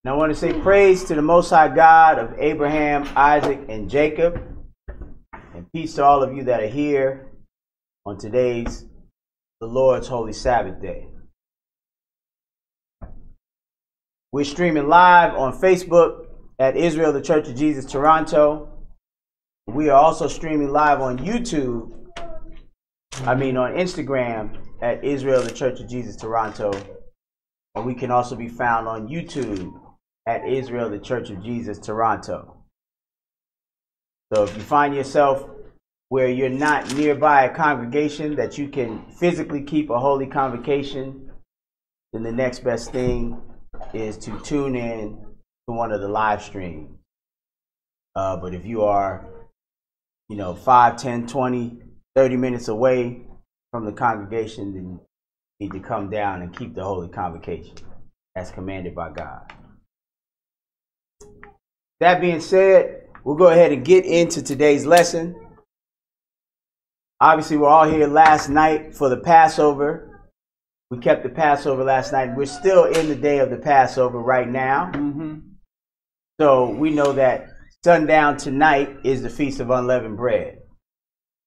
And I want to say praise to the Most High God of Abraham, Isaac, and Jacob. And peace to all of you that are here on today's, the Lord's Holy Sabbath Day. We're streaming live on Facebook at Israel, the Church of Jesus, Toronto. We are also streaming live on YouTube, on Instagram at Israel, the Church of Jesus, Toronto. And we can also be found on YouTube at Israel, the Church of Jesus, Toronto. So if you find yourself where you're not nearby a congregation that you can physically keep a holy convocation, then the next best thing is to tune in to one of the live streams. But if you are, 5, 10, 20, 30 minutes away from the congregation, then you need to come down and keep the holy convocation as commanded by God. That being said, we'll go ahead and get into today's lesson. Obviously, we're all here last night for the Passover. We kept the Passover last night. We're still in the day of the Passover right now. So we know that sundown tonight is the Feast of Unleavened Bread.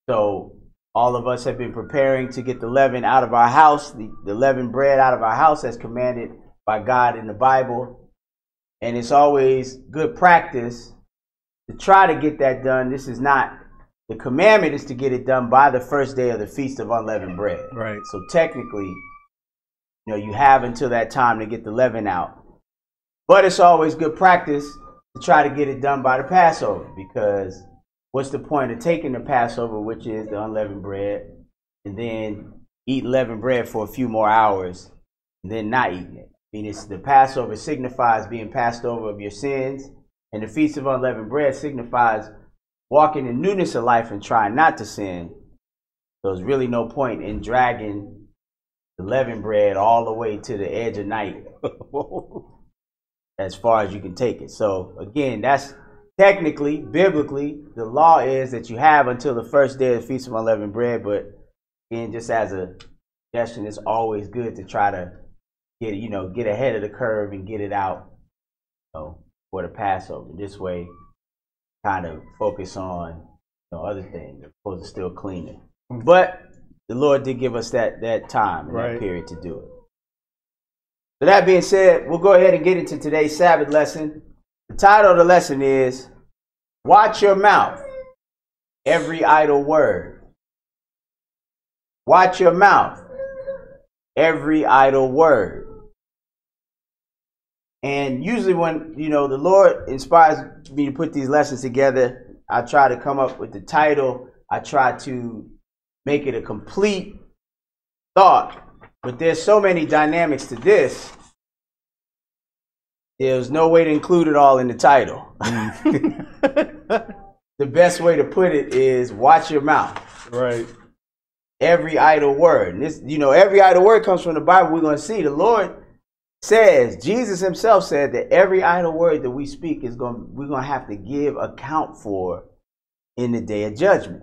So all of us have been preparing to get the leaven out of our house, the leavened bread out of our house as commanded by God in the Bible. And it's always good practice to try to get that done. This is not, the commandment is to get it done by the first day of the Feast of Unleavened Bread. Right. So technically, you have until that time to get the leaven out. But it's always good practice to try to get it done by the Passover, because what's the point of taking the Passover, which is the unleavened bread, and then eat leavened bread for a few more hours and then not eating it? It's the Passover signifies being passed over of your sins, and the Feast of Unleavened Bread signifies walking in newness of life and trying not to sin. So there's really no point in dragging the leavened bread all the way to the edge of night as far as you can take it. So again, that's technically, biblically, the law is that you have until the first day of the Feast of Unleavened Bread. But again, just as a suggestion, it's always good to try to get ahead of the curve and get it out for the Passover. This way, kind of focus on other things. As opposed to still cleaning. But the Lord did give us that time and that period to do it. So that being said, we'll go ahead and get into today's Sabbath lesson. The title of the lesson is, Watch Your Mouth, Every Idle Word. Watch your mouth, every idle word. And usually when, the Lord inspires me to put these lessons together, I try to come up with the title. I try to make it a complete thought. But there's so many dynamics to this, there's no way to include it all in the title. The best way to put it is watch your mouth. Right. Every idle word. And this, every idle word comes from the Bible. We're going to see the Lord says, Jesus himself said that every idle word that we speak we're going to have to give account for in the day of judgment.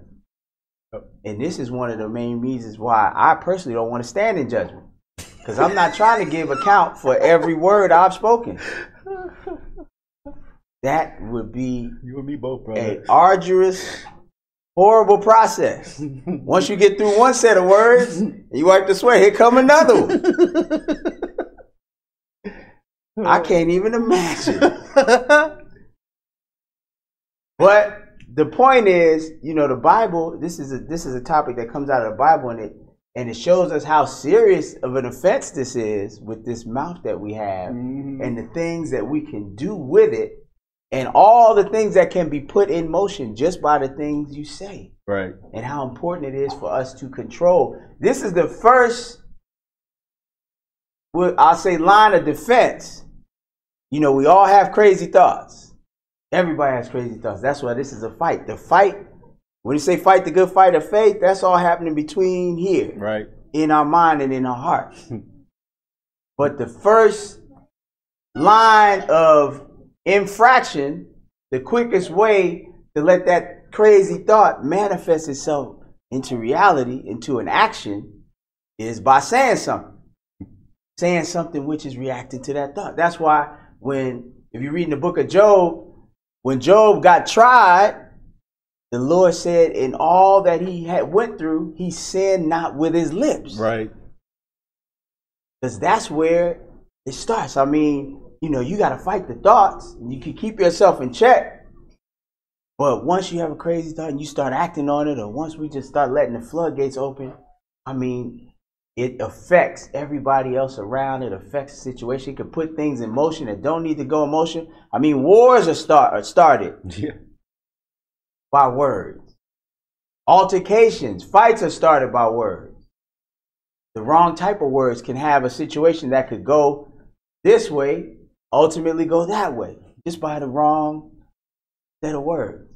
And this is one of the main reasons why I personally don't want to stand in judgment, because I'm not trying to give account for every word I've spoken. That would be you and me both, brother. An arduous, horrible process. Once you get through one set of words, you wipe the sweat, here come another one. I can't even imagine. But the point is, the Bible, this is a topic that comes out of the Bible, and it shows us how serious of an offense this is with this mouth that we have, and the things that we can do with it, and all the things that can be put in motion just by the things you say. Right. And how important it is for us to control. This is the first, I'll say, line of defense. We all have crazy thoughts. Everybody has crazy thoughts. That's why this is a fight. The fight, when you say fight the good fight of faith, that's all happening between here. Right. In our mind and in our heart. But the first line of infraction, the quickest way to let that crazy thought manifest itself into reality, into an action, is by saying something. Saying something which is reacting to that thought. That's why if you read in the book of Job, when Job got tried, the Lord said in all that he had went through, he sinned not with his lips. Right. Because that's where it starts. I mean, you know, you got to fight the thoughts. And you can keep yourself in check. But once you have a crazy thought and you start acting on it, or once we just start letting the floodgates open, I mean, it affects everybody else around. It affects the situation. It can put things in motion that don't need to go in motion. I mean, wars are started by words. Altercations, fights are started by words. The wrong type of words can have a situation that could go this way, ultimately go that way, just by the wrong set of words.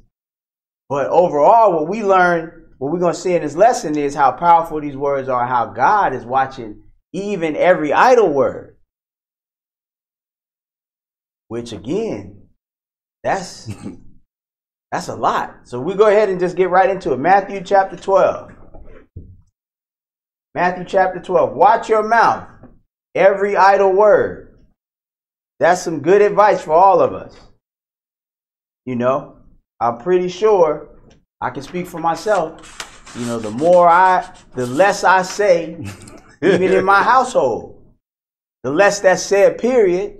But overall, what we learn, what we're going to see in this lesson is how powerful these words are, how God is watching even every idle word. Which again, that's a lot. So we go ahead and just get right into it. Matthew chapter 12. Matthew chapter 12. Watch your mouth, every idle word. That's some good advice for all of us. You know, I'm pretty sure I can speak for myself. You know, the less I say, even in my household, the less that's said, period,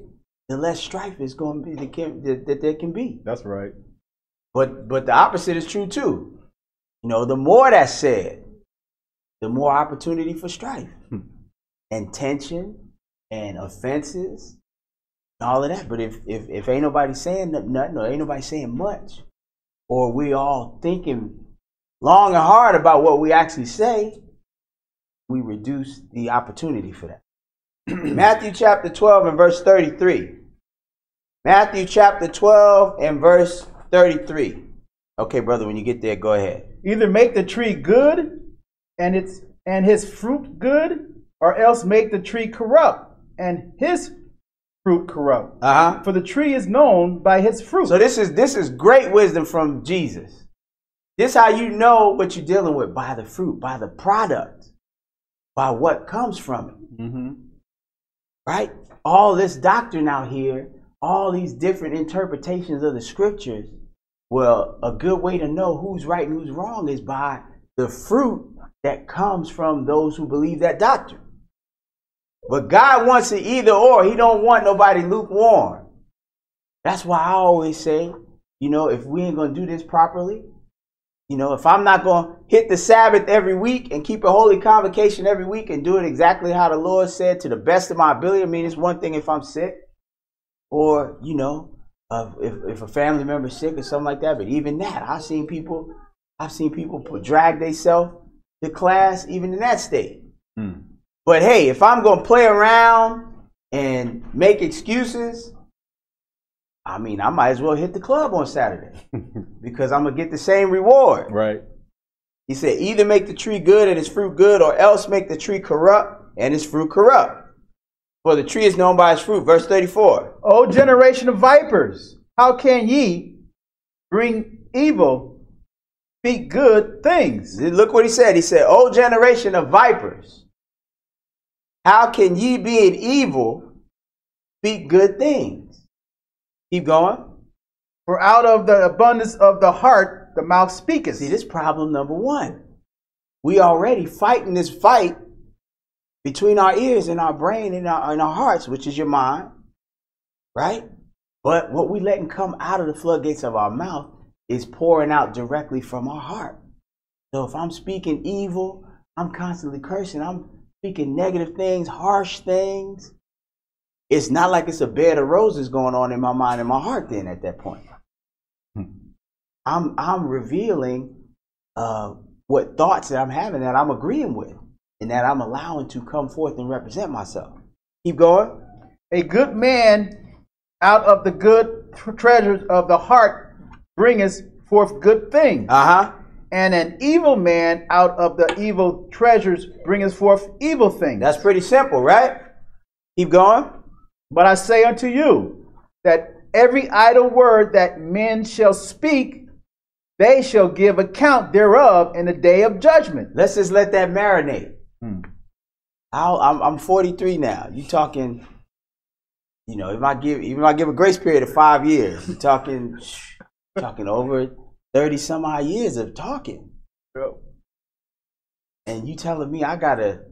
the less strife is going to be that there can be. That's right. But the opposite is true too. You know, the more that's said, the more opportunity for strife and tension and offenses and all of that. But if ain't nobody saying nothing, or ain't nobody saying much, or we all thinking long and hard about what we actually say, we reduce the opportunity for that. Matthew chapter 12 and verse 33. Matthew chapter 12 and verse 33. Okay, brother, when you get there, go ahead. Either make the tree good and his fruit good, or else make the tree corrupt and his fruit corrupt. For the tree is known by his fruit. So this is great wisdom from Jesus. This is how you know what you're dealing with, by the fruit, by the product, by what comes from it. Right? All this doctrine out here, all these different interpretations of the scriptures. Well, a good way to know who's right and who's wrong is by the fruit that comes from those who believe that doctrine. But God wants it either or. He don't want nobody lukewarm. That's why I always say, you know, if we ain't going to do this properly, you know, if I'm not going to hit the Sabbath every week and keep a holy convocation every week and do it exactly how the Lord said to the best of my ability. I mean, it's one thing if I'm sick, or, you know, if a family member's sick or something like that. But even that, I've seen people drag themselves to class even in that state. But hey, if I'm going to play around and make excuses, I mean, I might as well hit the club on Saturday because I'm going to get the same reward. Right. He said, either make the tree good and its fruit good, or else make the tree corrupt and its fruit corrupt. For the tree is known by its fruit. Verse 34. O generation of vipers, how can ye bring evil, speak good things? Look what he said. He said, O generation of vipers, how can ye, being evil, speak good things? Keep going. For out of the abundance of the heart, the mouth speaketh. See, this is problem number one. We already fighting this fight between our ears and our brain and our hearts, which is your mind, right? But what we letting come out of the floodgates of our mouth is pouring out directly from our heart. So if I'm speaking evil, I'm constantly cursing, I'm speaking negative things, harsh things, it's not like it's a bed of roses going on in my mind and my heart then at that point. I'm revealing what thoughts that I'm having that I'm agreeing with and that I'm allowing to come forth and represent myself. Keep going. A good man out of the good treasures of the heart bringeth forth good things. And an evil man out of the evil treasures bringeth forth evil things. That's pretty simple, right? Keep going. But I say unto you that every idle word that men shall speak, they shall give account thereof in the day of judgment. Let's just let that marinate. I'm 43 now. You talking You know, if I give a grace period of 5 years, you're talking over 30 some odd years of talking. Yep. And you telling me I gotta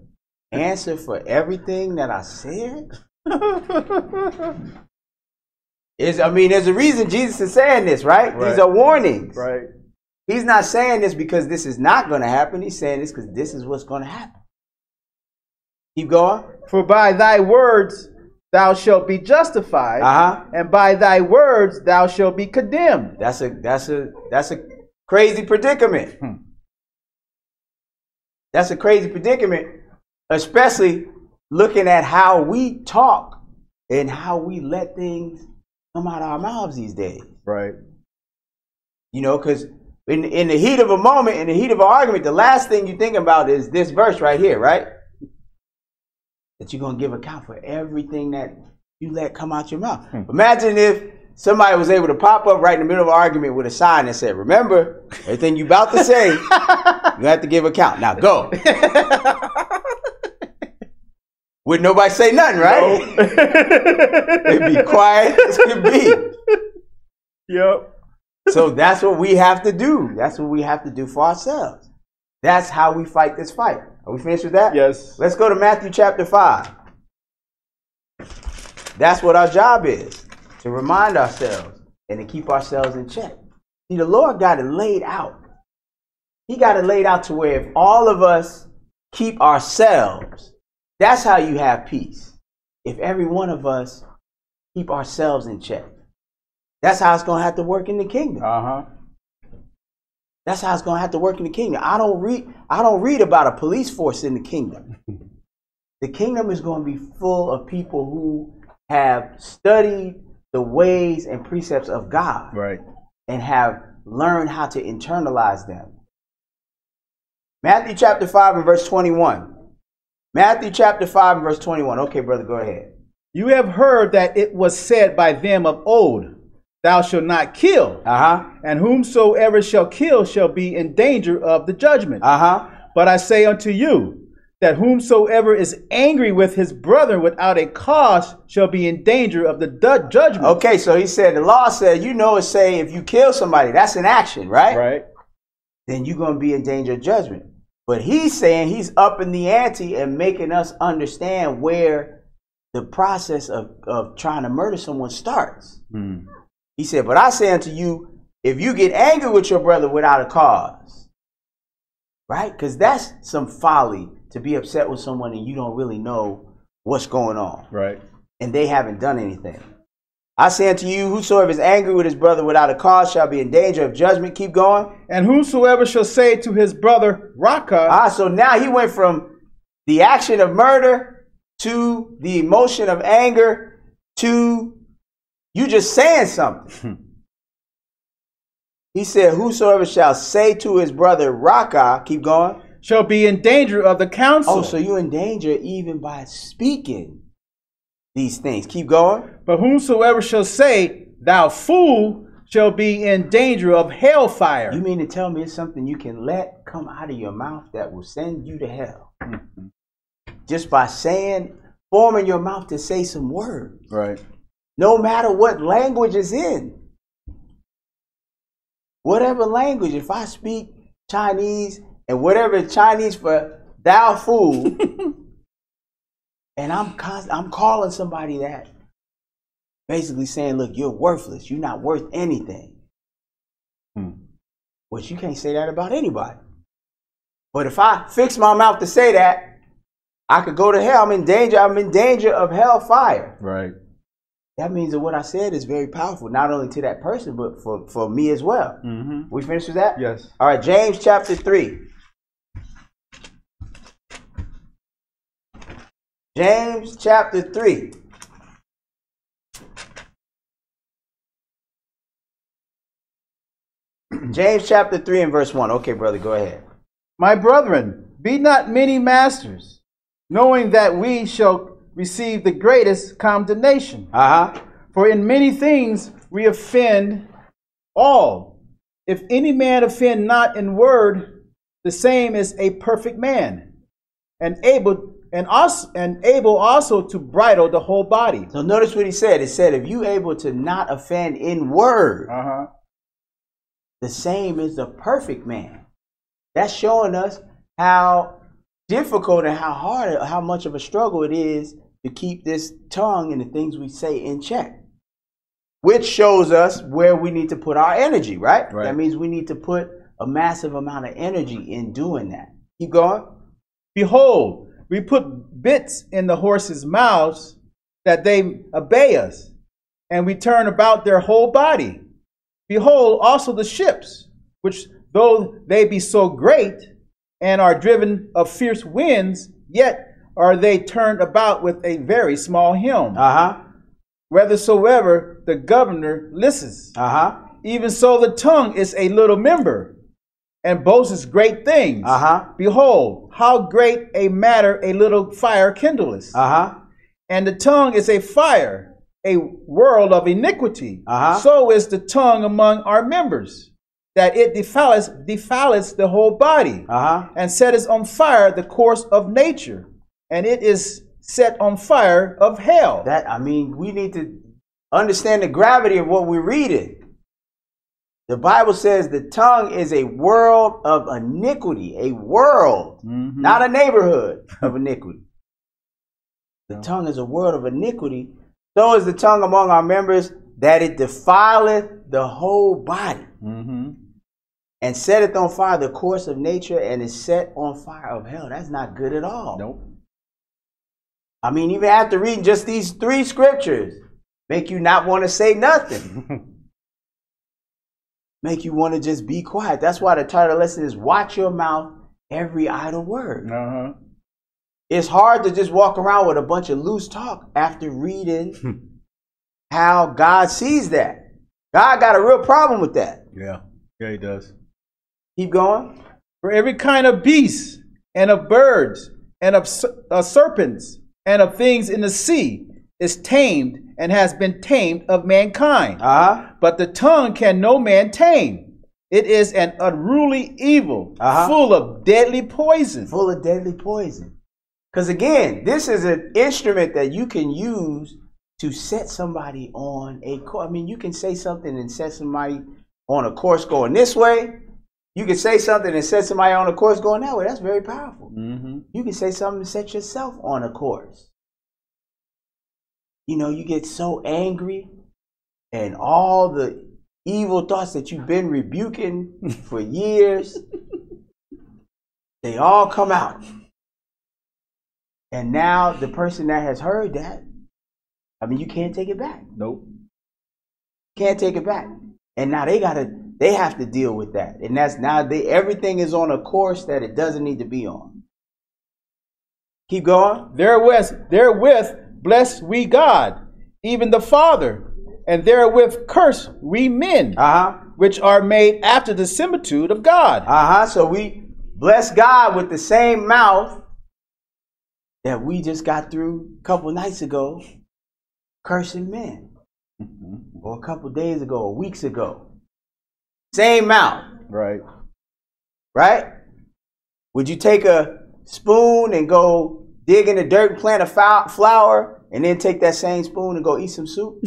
answer for everything that I said? There's a reason Jesus is saying this, right? These are warnings. Right. He's not saying this because this is not going to happen. He's saying this because this is what's going to happen. Keep going. For by thy words thou shalt be justified, and by thy words thou shalt be condemned. That's a crazy predicament. That's a crazy predicament, especially looking at how we talk and how we let things come out of our mouths these days. Right. You know, because in the heat of a moment, in the heat of an argument, the last thing you think about is this verse right here, right? That you're going to give account for everything that you let come out your mouth. Imagine if somebody was able to pop up right in the middle of an argument with a sign that said, remember, everything you about to say, you have to give account. Now go. Would nobody say nothing, right? No. It'd be quiet as could be. Yep. So that's what we have to do. That's what we have to do for ourselves. That's how we fight this fight. Are we finished with that? Yes. Let's go to Matthew chapter 5. That's what our job is, to remind ourselves and to keep ourselves in check. See, the Lord got it laid out. He got it laid out to where if all of us keep ourselves, that's how you have peace. If every one of us keep ourselves in check. That's how it's going to have to work in the kingdom. That's how it's going to have to work in the kingdom. I don't read about a police force in the kingdom. The kingdom is going to be full of people who have studied the ways and precepts of God, right, and have learned how to internalize them. Matthew chapter 5 and verse 21. Matthew chapter 5 and verse 21. Okay, brother, go ahead. You have heard that it was said by them of old, thou shalt not kill, and whomsoever shall kill shall be in danger of the judgment. But I say unto you, that whomsoever is angry with his brother without a cause shall be in danger of the judgment. Okay, so he said, the law said, it's saying if you kill somebody, that's an action, right? Right. Then you're going to be in danger of judgment. But he's saying he's upping the ante and making us understand where the process of trying to murder someone starts. He said, but I say unto you, if you get angry with your brother without a cause, right? Because that's some folly, to be upset with someone and you don't really know what's going on. Right. And they haven't done anything. I say unto you, whosoever is angry with his brother without a cause shall be in danger of judgment. Keep going. And whosoever shall say to his brother, Raka. So now he went from the action of murder to the emotion of anger to you just saying something. He said, whosoever shall say to his brother, Raka, keep going, shall be in danger of the council. Oh, so you're in danger even by speaking these things. Keep going. But whomsoever shall say, thou fool, shall be in danger of hellfire. You mean to tell me it's something you can let come out of your mouth that will send you to hell? Just by forming your mouth to say some words. Right. No matter what language is in. Whatever language, if I speak Chinese, and whatever is Chinese for thou fool, and I'm calling somebody that, basically saying, look, you're worthless. You're not worth anything. Which you can't say that about anybody. But if I fix my mouth to say that, I could go to hell. I'm in danger. I'm in danger of hellfire. Right. That means that what I said is very powerful, not only to that person, but for me as well. We finished with that? Yes. All right, James chapter 3. James chapter 3. James chapter 3 and verse 1. Okay, brother, go ahead. My brethren, be not many masters, knowing that we shall receive the greatest condemnation. For in many things we offend all. If any man offend not in word, the same is a perfect man, and able and able also to bridle the whole body. So notice what he said. It said, if you able to not offend in word, the same is the perfect man. That's showing us how difficult and how hard, how much of a struggle it is to keep this tongue and the things we say in check. Which shows us where we need to put our energy, right? That means we need to put a massive amount of energy in doing that. Keep going. Behold, we put bits in the horses' mouths that they obey us, and we turn about their whole body. Behold also the ships, which though they be so great and are driven of fierce winds, yet are they turned about with a very small helm. Whithersoever the governor listens. Even so the tongue is a little member, and boasts great things. Behold, how great a matter a little fire kindleth. And the tongue is a fire, a world of iniquity. So is the tongue among our members, that it defileth the whole body, and setteth on fire the course of nature, and it is set on fire of hell. That, I mean, we need to understand the gravity of what we're reading. The Bible says the tongue is a world of iniquity, a world, not a neighborhood of iniquity. The tongue is a world of iniquity. So is the tongue among our members, that it defileth the whole body, and setteth on fire the course of nature, and is set on fire of hell. That's not good at all. Nope. I mean, even after reading just these 3 scriptures, make you not want to say nothing. Make you want to just be quiet. That's why the title of the lesson is Watch Your Mouth, Every Idle Word. It's hard to just walk around with a bunch of loose talk after reading how God sees that. God got a real problem with that. Yeah, he does. Keep going. For every kind of beast, and of birds, and of serpents, and of things in the sea is tamed, and has been tamed of mankind. But the tongue can no man tame. It is an unruly evil, full of deadly poison. Full of deadly poison. Because again, this is an instrument that you can use to set somebody on a course. I mean, you can say something and set somebody on a course going this way. You can say something and set somebody on a course going that way. That's very powerful. You can say something and set yourself on a course. You know, you get so angry, and all the evil thoughts that you've been rebuking for years, they all come out. And now the person that has heard that, I mean, you can't take it back. Nope. Can't take it back. And now they have to deal with that. And that's now everything is on a course that it doesn't need to be on. Keep going. Therewith bless we God, even the Father, and therewith curse we men, which are made after the similitude of God. So we bless God with the same mouth that we just got through a couple nights ago cursing men, or a couple days ago, or weeks ago. Same mouth. Right. Would you take a spoon and go dig in the dirt and plant a flower, and then take that same spoon and go eat some soup?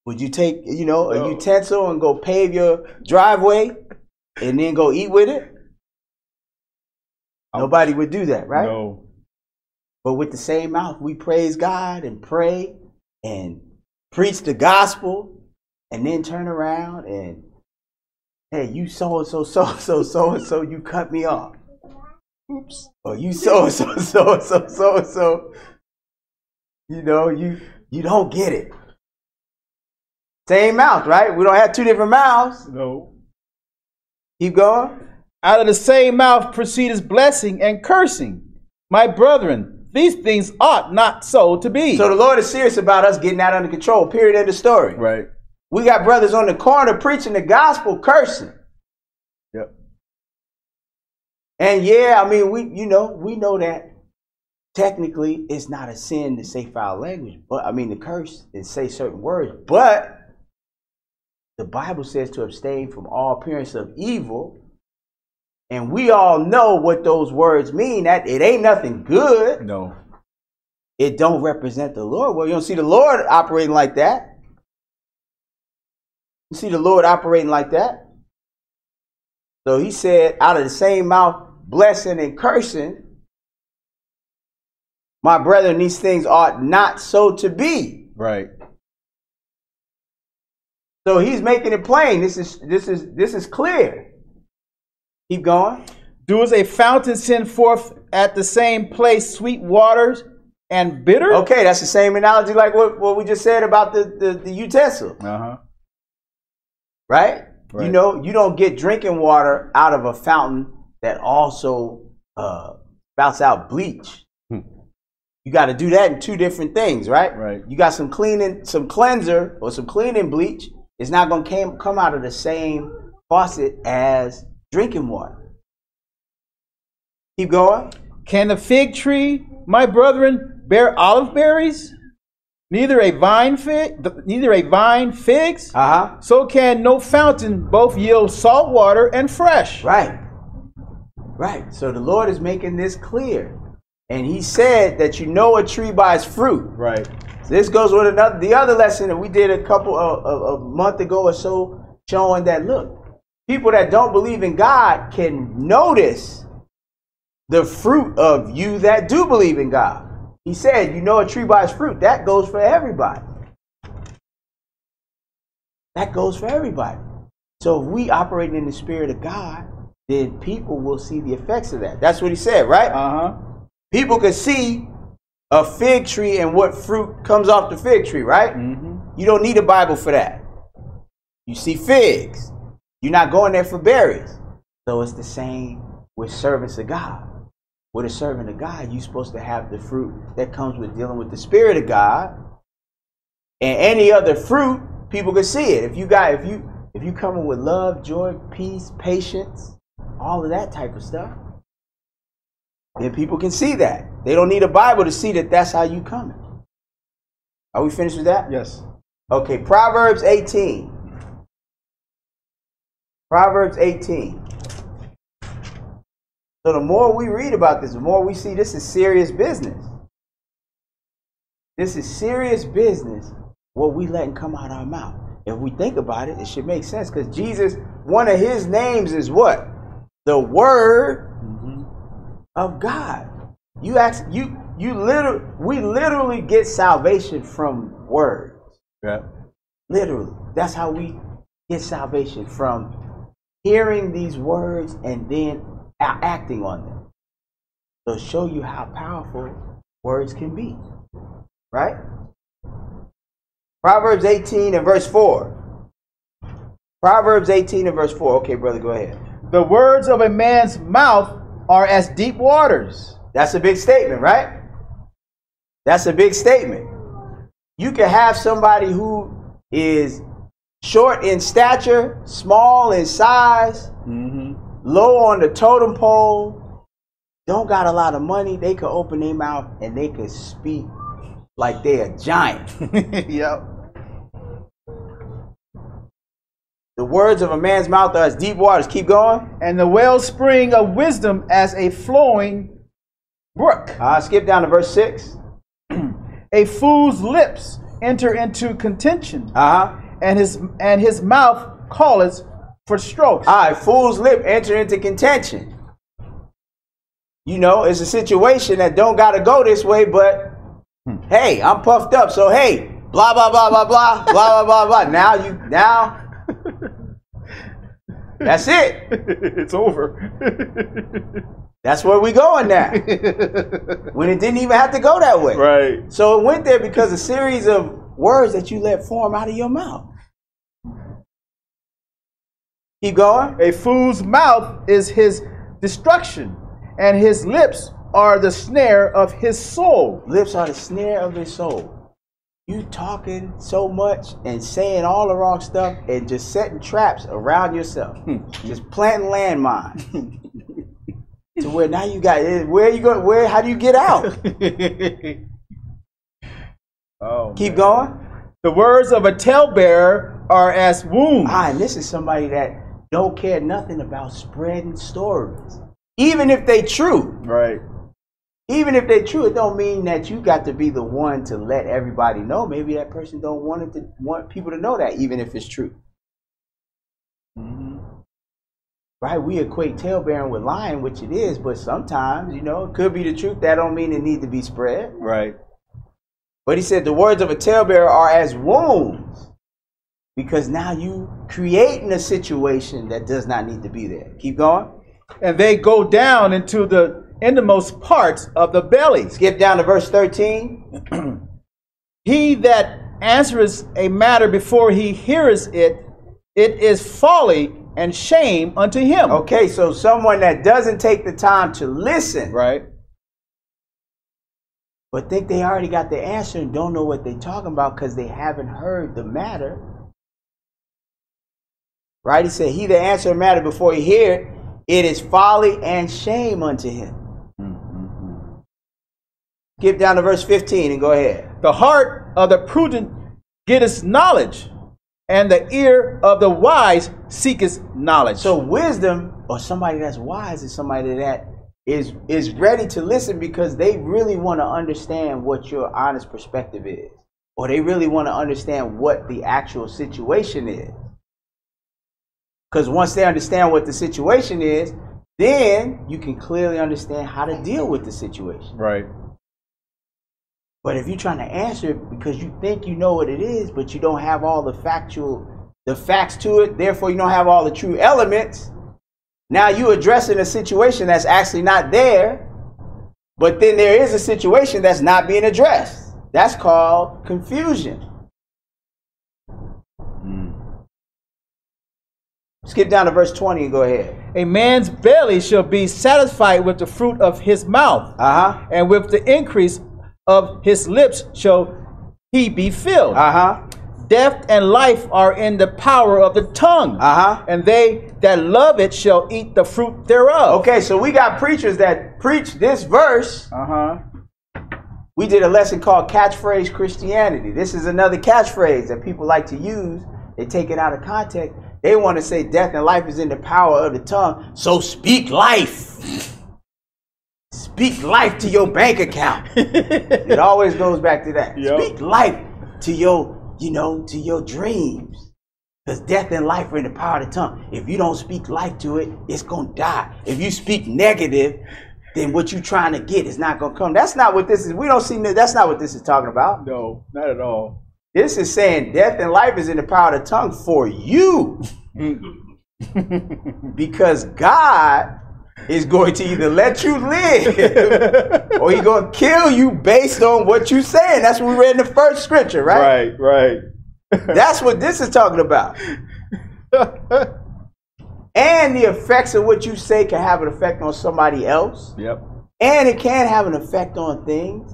Would you take, a utensil and go pave your driveway and then go eat with it? Nobody would do that, right? No. But with the same mouth, we praise God and pray and preach the gospel, and then turn around and, hey, you so-and-so, you cut me off. Oops. Or you so-and-so. You don't get it. Same mouth, right? We don't have 2 different mouths. No. Keep going. Out of the same mouth proceedeth blessing and cursing. My brethren, these things ought not so to be. So the Lord is serious about us getting that under control. Period. End of story. Right. We got brothers on the corner preaching the gospel, cursing. Yep. And yeah, I mean, we know that technically it's not a sin to say foul language, but I mean to curse and say certain words. But the Bible says to abstain from all appearance of evil And we all know what those words mean. That it ain't nothing good. No. It don't represent the Lord. Well, you don't see the Lord operating like that. You see the Lord operating like that. So he said, out of the same mouth, blessing and cursing. My brethren, these things ought not so to be. Right. So he's making it plain. This is clear. Keep going. Does a fountain send forth at the same place sweet waters and bitter? Okay, that's the same analogy like what we just said about the utensil. Uh-huh. Right? Right? You know, you don't get drinking water out of a fountain that also spouts out bleach. You got to do that in two different things, right? Right. You got some cleanser or some cleaning bleach. It's not going to come out of the same faucet as drinking water. Keep going. Can the fig tree, my brethren, bear olive berries? Neither a vine figs. So can no fountain both yield salt water and fresh. Right. Right. So the Lord is making this clear. And he said that you know a tree by its fruit. Right. So this goes with the other lesson that we did a month ago or so, showing that, look, people that don't believe in God can notice the fruit of you that do believe in God. He said, you know a tree by its fruit. That goes for everybody. That goes for everybody. So if we operate in the Spirit of God, then people will see the effects of that. That's what he said, right? Uh-huh. People can see a fig tree and what fruit comes off the fig tree, right? Mm-hmm. You don't need a Bible for that. You see figs. You're not going there for berries. So it's the same with servants of God. With a servant of God, you're supposed to have the fruit that comes with dealing with the Spirit of God. And any other fruit, people can see it. If you coming with love, joy, peace, patience, all of that type of stuff, then people can see that. They don't need a Bible to see that that's how you coming. Are we finished with that? Yes. Okay, Proverbs 18. Proverbs 18. So the more we read about this, the more we see this is serious business. This is serious business, what we letting come out our mouth. If we think about it, it should make sense, because Jesus, one of his names is what? The Word of God. We literally get salvation from words. Yeah. Literally. That's how we get salvation, from hearing these words and then acting on them. So show you how powerful words can be. Right? Proverbs 18 and verse 4. Proverbs 18 and verse 4. Okay, brother, go ahead. The words of a man's mouth are as deep waters. That's a big statement, right? That's a big statement. You can have somebody who is short in stature, small in size, low on the totem pole, don't got a lot of money. They could open their mouth and they could speak like they're a giant. Yep. The words of a man's mouth are as deep waters. Keep going. And the wellspring of wisdom as a flowing brook. Skip down to verse 6. A fool's lips enter into contention. And his mouth calleth for strokes. A fool's lip enter into contention. You know, it's a situation that don't gotta go this way, but hey, I'm puffed up, so hey, blah blah blah blah blah blah blah blah blah. Now that's it. It's over. That's where we going now. When it didn't even have to go that way. Right. So it went there because a series of words that you let form out of your mouth. Keep going. A fool's mouth is his destruction, and his lips are the snare of his soul. Lips are the snare of his soul. You talking so much and saying all the wrong stuff and just setting traps around yourself. Just planting landmines. To where now you got, where you go, how do you get out? Keep going. The words of a talebearer are as wounds. And this is somebody that don't care nothing about spreading stories. Even if they true. Right. Even if they true, it don't mean that you got to be the one to let everybody know. Maybe that person don't want people to know that, even if it's true. Mm-hmm. Right? We equate talebearing with lying, which it is, but sometimes, it could be the truth. That don't mean it need to be spread. Right. But he said the words of a talebearer are as wounds, because now you creating a situation that does not need to be there. Keep going. And they go down into the innermost parts of the belly. Skip down to verse 13. He that answereth a matter before he heareth it, it is folly and shame unto him. Okay, so someone that doesn't take the time to listen, right, but think they already got the answer and don't know what they're talking about because they haven't heard the matter. Right? He said, he that answer a matter before he hear it is folly and shame unto him. Mm-hmm. Skip down to verse 15 and go ahead. The heart of the prudent getteth knowledge, and the ear of the wise seeketh knowledge. So wisdom, or somebody that's wise, is somebody that is ready to listen because they really want to understand what your honest perspective is. Or they really want to understand what the actual situation is. Because once they understand what the situation is, then you can clearly understand how to deal with the situation. Right. But if you're trying to answer it because you think you know what it is, but you don't have all the facts to it, therefore you don't have all the true elements, now you're addressing a situation that's actually not there, but then there is a situation that's not being addressed. That's called confusion. Skip down to verse 20 and go ahead. A man's belly shall be satisfied with the fruit of his mouth, and with the increase of his lips shall he be filled. Death and life are in the power of the tongue, and they that love it shall eat the fruit thereof. Okay, so we got preachers that preach this verse. We did a lesson called Catchphrase Christianity. This is another catchphrase that people like to use. They take it out of context. They want to say death and life is in the power of the tongue. So speak life. Speak life to your bank account. It always goes back to that. Yep. Speak life to your, to your dreams. Because death and life are in the power of the tongue. If you don't speak life to it, it's going to die. If you speak negative, then what you're trying to get is not going to come. That's not what this is. We don't see that. That's not what this is talking about. No, not at all. This is saying death and life is in the power of the tongue for you. Because God is going to either let you live or he's going to kill you based on what you're saying. That's what we read in the first scripture, right? Right. That's what this is talking about. And the effects of what you say can have an effect on somebody else. Yep. And it can have an effect on things.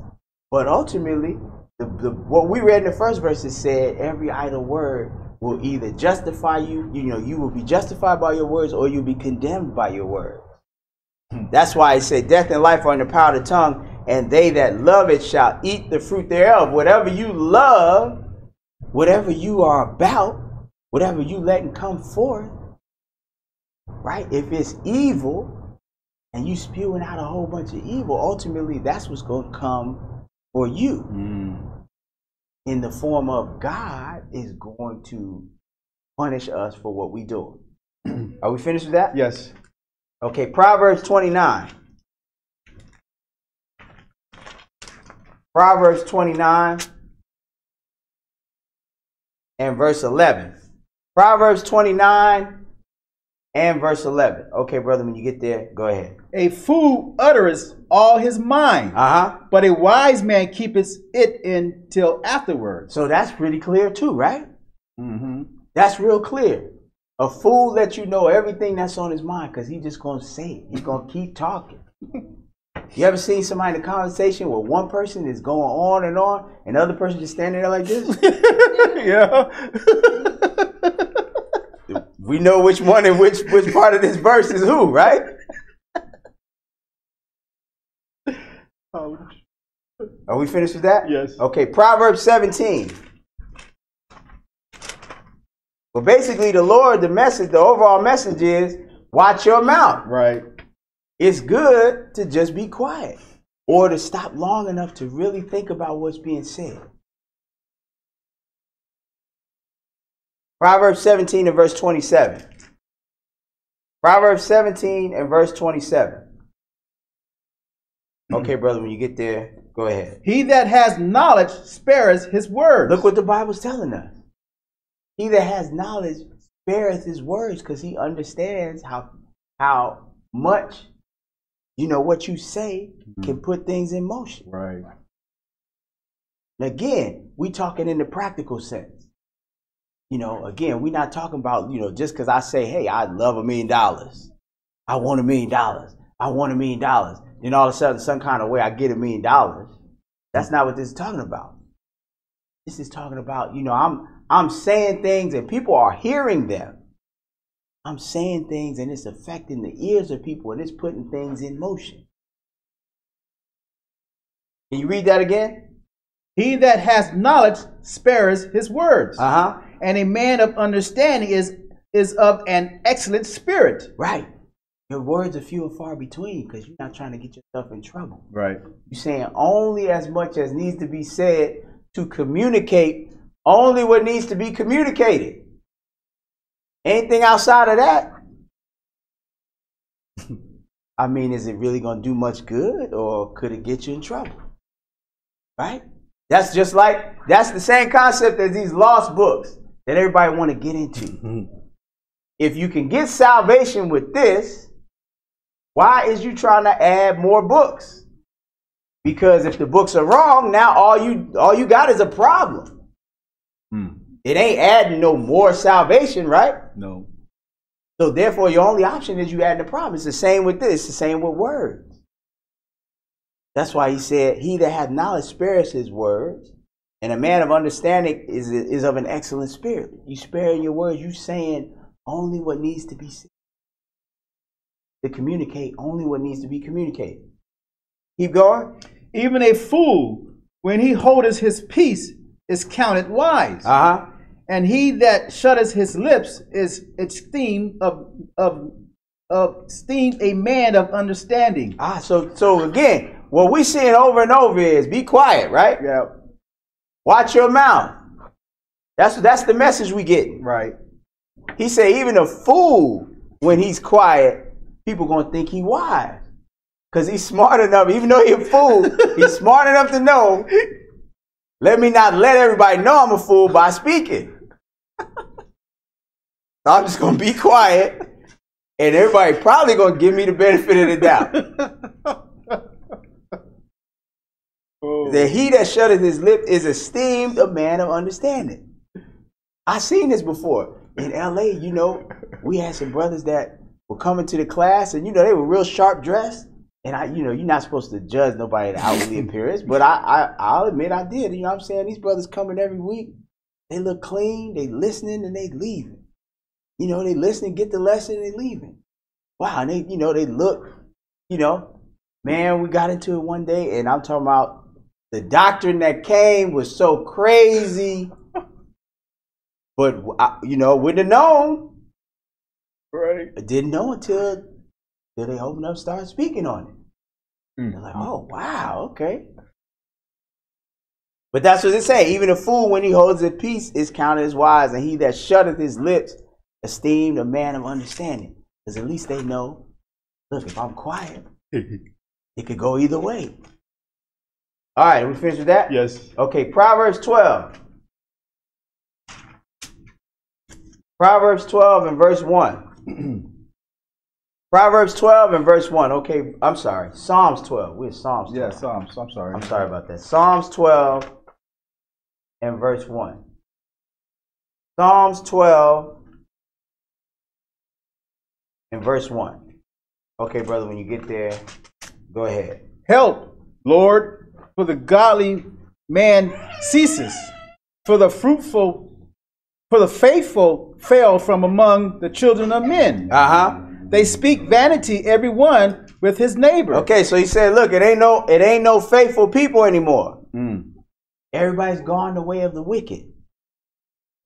But ultimately, what we read in the first verse is said every idle word will either justify you, you will be justified by your words or you'll be condemned by your words. That's why it said death and life are in the power of the tongue, and they that love it shall eat the fruit thereof. Whatever you love, whatever you are about, whatever you letting come forth, right? If it's evil and you spewing out a whole bunch of evil, ultimately that's what's going to come for you. In the form of God is going to punish us for what we do. Are we finished with that? Yes. Okay, Proverbs 29. Proverbs 29 and verse 11. Proverbs 29 and verse 11. Okay, brother, when you get there, go ahead. A fool uttereth all his mind, but a wise man keepeth it in till afterwards. So that's pretty clear too, right? That's real clear. A fool lets you know everything that's on his mind because he's just going to say it. He's going to keep talking. You ever seen somebody in a conversation where one person is going on and the other person just standing there like this? Yeah. We know which one and which part of this verse is who, right? Are we finished with that? Yes. Okay, Proverbs 17. But basically, the Lord, the message, the overall message is watch your mouth. Right. It's good to just be quiet or to stop long enough to really think about what's being said. Proverbs 17 and verse 27. Proverbs 17 and verse 27. Okay, brother, when you get there, go ahead. He that has knowledge spareth his words. Look what the Bible's telling us. He that has knowledge spareth his words, because he understands how much, what you say can put things in motion. Right. Again, we talking in the practical sense. Again, we're not talking about, just because I say, hey, I love $1 million. I want $1 million. I want $1 million. Then all of a sudden, some kind of way, I get $1 million. That's not what this is talking about. This is talking about, I'm saying things and people are hearing them. I'm saying things and it's affecting the ears of people and it's putting things in motion. Can you read that again? He that has knowledge spareth his words. Uh-huh. And a man of understanding is of an excellent spirit. Right. Your words are few and far between because you're not trying to get yourself in trouble. Right. You're saying only as much as needs to be said to communicate only what needs to be communicated. Anything outside of that, I mean, is it really going to do much good or could it get you in trouble? Right? That's the same concept as these lost books that everybody want to get into. If you can get salvation with this, why is you trying to add more books? Because if the books are wrong, now all you got is a problem. It ain't adding no more salvation, right? No. So therefore, your only option is you add the problem. It's the same with this. It's the same with words. That's why he said, he that hath knowledge spares his words, and a man of understanding is of an excellent spirit. You sparing your words, you saying only what needs to be said. To communicate only what needs to be communicated. Keep going. Even a fool, when he holdeth his peace, is counted wise. Uh-huh. And he that shutteth his lips is esteemed esteemed a man of understanding. So again, what we seeing over and over is be quiet, right? Yeah. Watch your mouth. That's the message we get. Right. He said even a fool, when he's quiet, people gonna think he wise. Because he's smart enough, even though he's a fool, he's smart enough to know, let me not let everybody know I'm a fool by speaking. I'm just going to be quiet, and everybody probably going to give me the benefit of the doubt. That he that shutteth his lip is esteemed a man of understanding. I seen this before. In LA, we had some brothers that were coming to the class, and they were real sharp dressed. And you're not supposed to judge nobody the outwardly appearance, but I'll admit I did. You know what I'm saying? These brothers coming every week. They look clean, they listening, and they leaving. They listening, get the lesson, and they leaving. Wow, and they look, man, we got into it one day, and I'm talking about the doctrine that came was so crazy. But, wouldn't have known. Right. I didn't know until they opened up and started speaking on it. They're like, oh, wow, okay. But that's what it say. Even a fool, when he holds his peace, is counted as wise, and he that shutteth his lips, esteemed a man of understanding. Because at least they know, look, if I'm quiet, it could go either way. All right, we finished with that? Yes. Okay, Proverbs 12. Proverbs 12 and verse 1. Proverbs 12 and verse 1. Okay, I'm sorry. Psalms 12. We're Psalms 12. Yeah, Psalms. I'm sorry. I'm sorry about that. Psalms 12 and verse 1. Psalms 12 and verse 1. Okay, brother, when you get there, go ahead. Help, Lord, for the godly man ceases, for the faithful fail from among the children of men. Uh-huh. They speak vanity, every one with his neighbor. Okay, so he said, look, it ain't no faithful people anymore. Everybody's gone the way of the wicked.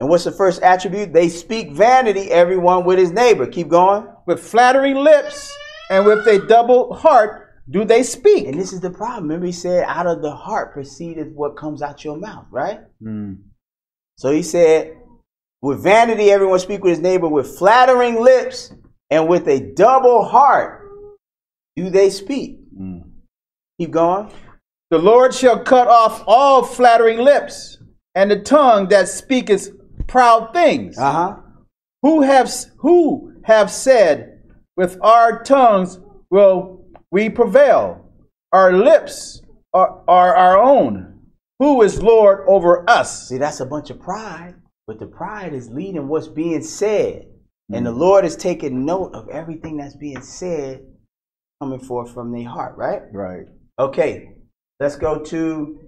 And what's the first attribute? They speak vanity, everyone with his neighbor. Keep going. With flattering lips and with a double heart do they speak. And this is the problem. Remember he said, out of the heart proceedeth what comes out your mouth, right? So he said, with vanity, everyone speak with his neighbor. With flattering lips and with a double heart do they speak. Keep going. The Lord shall cut off all flattering lips and the tongue that speaketh proud things. Who have said, with our tongues will we prevail? Our lips are our own. Who is Lord over us? See, that's a bunch of pride, but the pride is leading what's being said. And the Lord is taking note of everything that's being said coming forth from the heart, right? Right. Okay, let's go to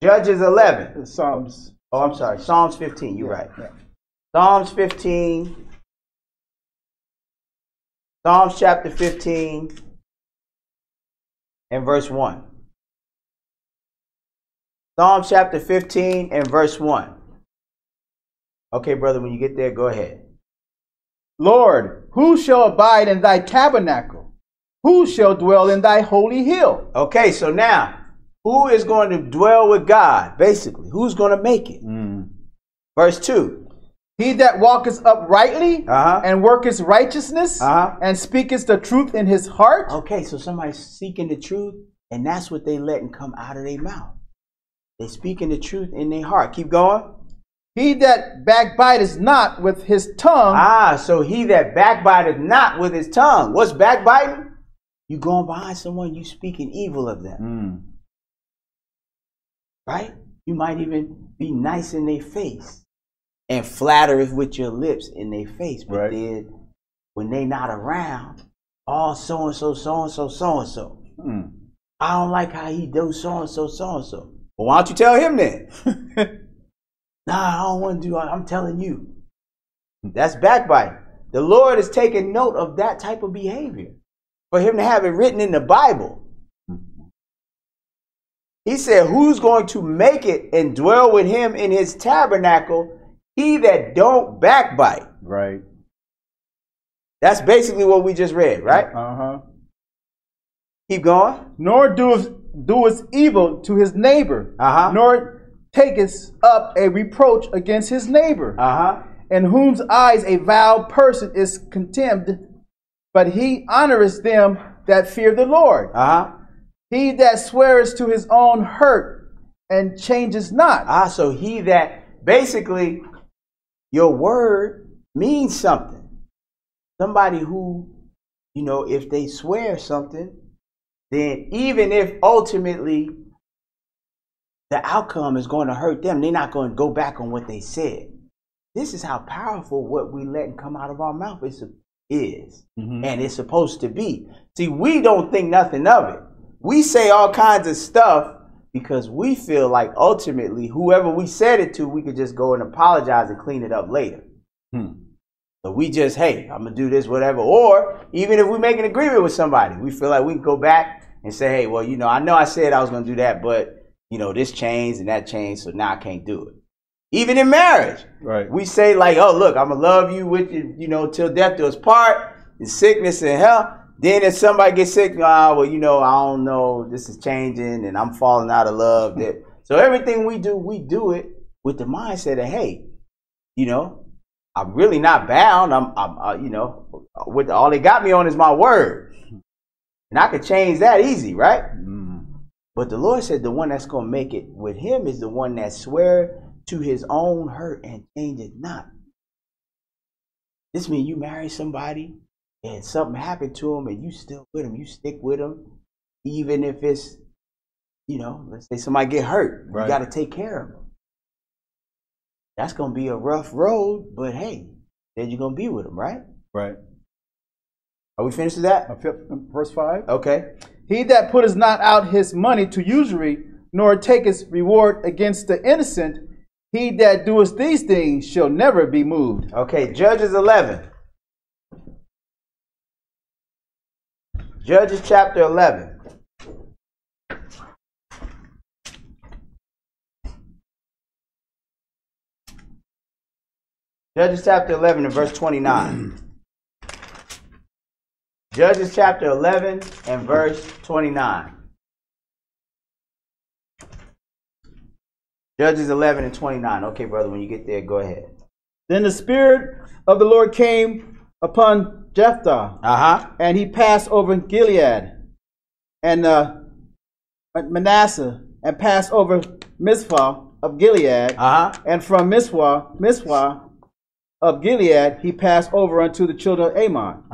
Judges 11. Psalms. Oh, I'm sorry. Psalms 15. You're right. Yeah. Psalms 15. Psalms chapter 15 and verse 1. Psalms chapter 15 and verse 1. Okay, brother, when you get there, go ahead. Lord, who shall abide in thy tabernacle? Who shall dwell in thy holy hill? Okay, so now, who is going to dwell with God, basically? Who's going to make it? Verse 2. He that walketh uprightly and worketh righteousness and speaketh the truth in his heart. Okay, so somebody's seeking the truth, and that's what they letting come out of their mouth. They speaking the truth in their heart. Keep going. He that backbiteth not with his tongue. So he that backbiteth not with his tongue. What's backbiting? You going behind someone, you speaking evil of them. Right? You might even be nice in their face and flatter with your lips in their face. But then when they not around, oh, so-and-so, so-and-so, so-and-so. I don't like how he do so-and-so, so-and-so. Well, why don't you tell him then? Nah, I don't want to do it. I'm telling you. That's backbiting. The Lord is taking note of that type of behavior. For him to have it written in the Bible. He said, who's going to make it and dwell with him in his tabernacle? He that don't backbite. Right. That's basically what we just read, right? Keep going. Nor doeth evil to his neighbor, nor taketh up a reproach against his neighbor, in whose eyes a vile person is contemned, but he honoreth them that fear the Lord. He that swears to his own hurt and changes not. So he that, basically, your word means something. Somebody who, you know, if they swear something, then even if ultimately the outcome is going to hurt them, they're not going to go back on what they said. This is how powerful what we letting come out of our mouth is. And it's supposed to be. See, we don't think nothing of it. We say all kinds of stuff because we feel like ultimately whoever we said it to, we could just go and apologize and clean it up later. So we just, hey, I'm going to do this, whatever. Or even if we make an agreement with somebody, we feel like we can go back and say, hey, well, you know I said I was going to do that, but, you know, this changed and that changed, so now I can't do it. Even in marriage, we say like, oh, look, I'm going to love you with you, you know, till death do us part, in sickness and health. Then if somebody gets sick, well, you know, I don't know, this is changing and I'm falling out of love. So everything we do it with the mindset of, hey, you know, I'm really not bound. I'm you know, with all they got me on is my word. And I could change that easy, right? But the Lord said the one that's going to make it with him is the one that swear to his own hurt and change it not. This means you marry somebody and something happened to him and you still with him, you stick with him, even if it's, you know, let's say somebody get hurt, you got to take care of them. That's going to be a rough road, but hey, then you're going to be with them, right? Right. Are we finished with that? Verse 5. Okay. He that putteth not out his money to usury, nor taketh reward against the innocent, he that doeth these things shall never be moved. Okay, Judges 11. Judges chapter 11. Judges chapter 11 and verse 29. Judges chapter 11 and verse 29. Judges 11 and 29. Okay, brother, when you get there, go ahead. Then the Spirit of the Lord came upon Jephthah, and he passed over Gilead and Manasseh, and passed over Mizpah of Gilead, and from Mizpah of Gilead he passed over unto the children of Ammon.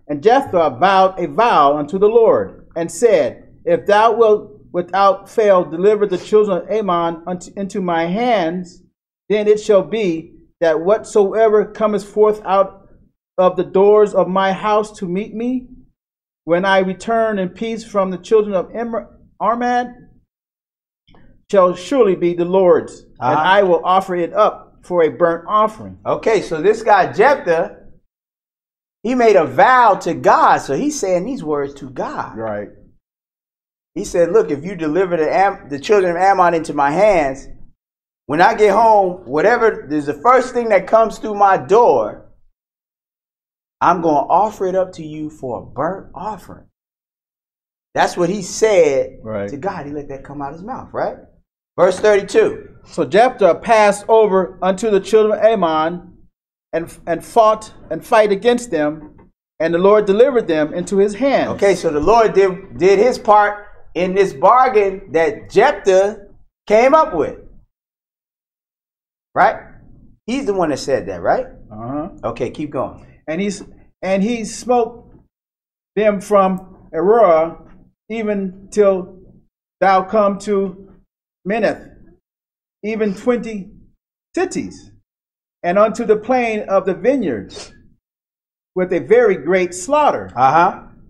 And Jephthah vowed a vow unto the Lord, and said, If thou wilt without fail deliver the children of Ammon into my hands, then it shall be that whatsoever cometh forth out of the doors of my house to meet me, when I return in peace from the children of Ammon, shall surely be the Lord's, and I will offer it up for a burnt offering. Okay, so this guy Jephthah, he made a vow to God, so he's saying these words to God. Right. He said, look, if you deliver the children of Ammon into my hands, when I get home, whatever is the first thing that comes through my door, I'm going to offer it up to you for a burnt offering. That's what he said to God. He let that come out of his mouth, right? Verse 32. So Jephthah passed over unto the children of Ammon and fight against them, and the Lord delivered them into his hands. Okay, so the Lord did his part in this bargain that Jephthah came up with. Right? He's the one that said that, right? Okay, keep going. And he smote them from Aroer even till thou come to Minnith, even 20 cities, and unto the plain of the vineyards, with a very great slaughter.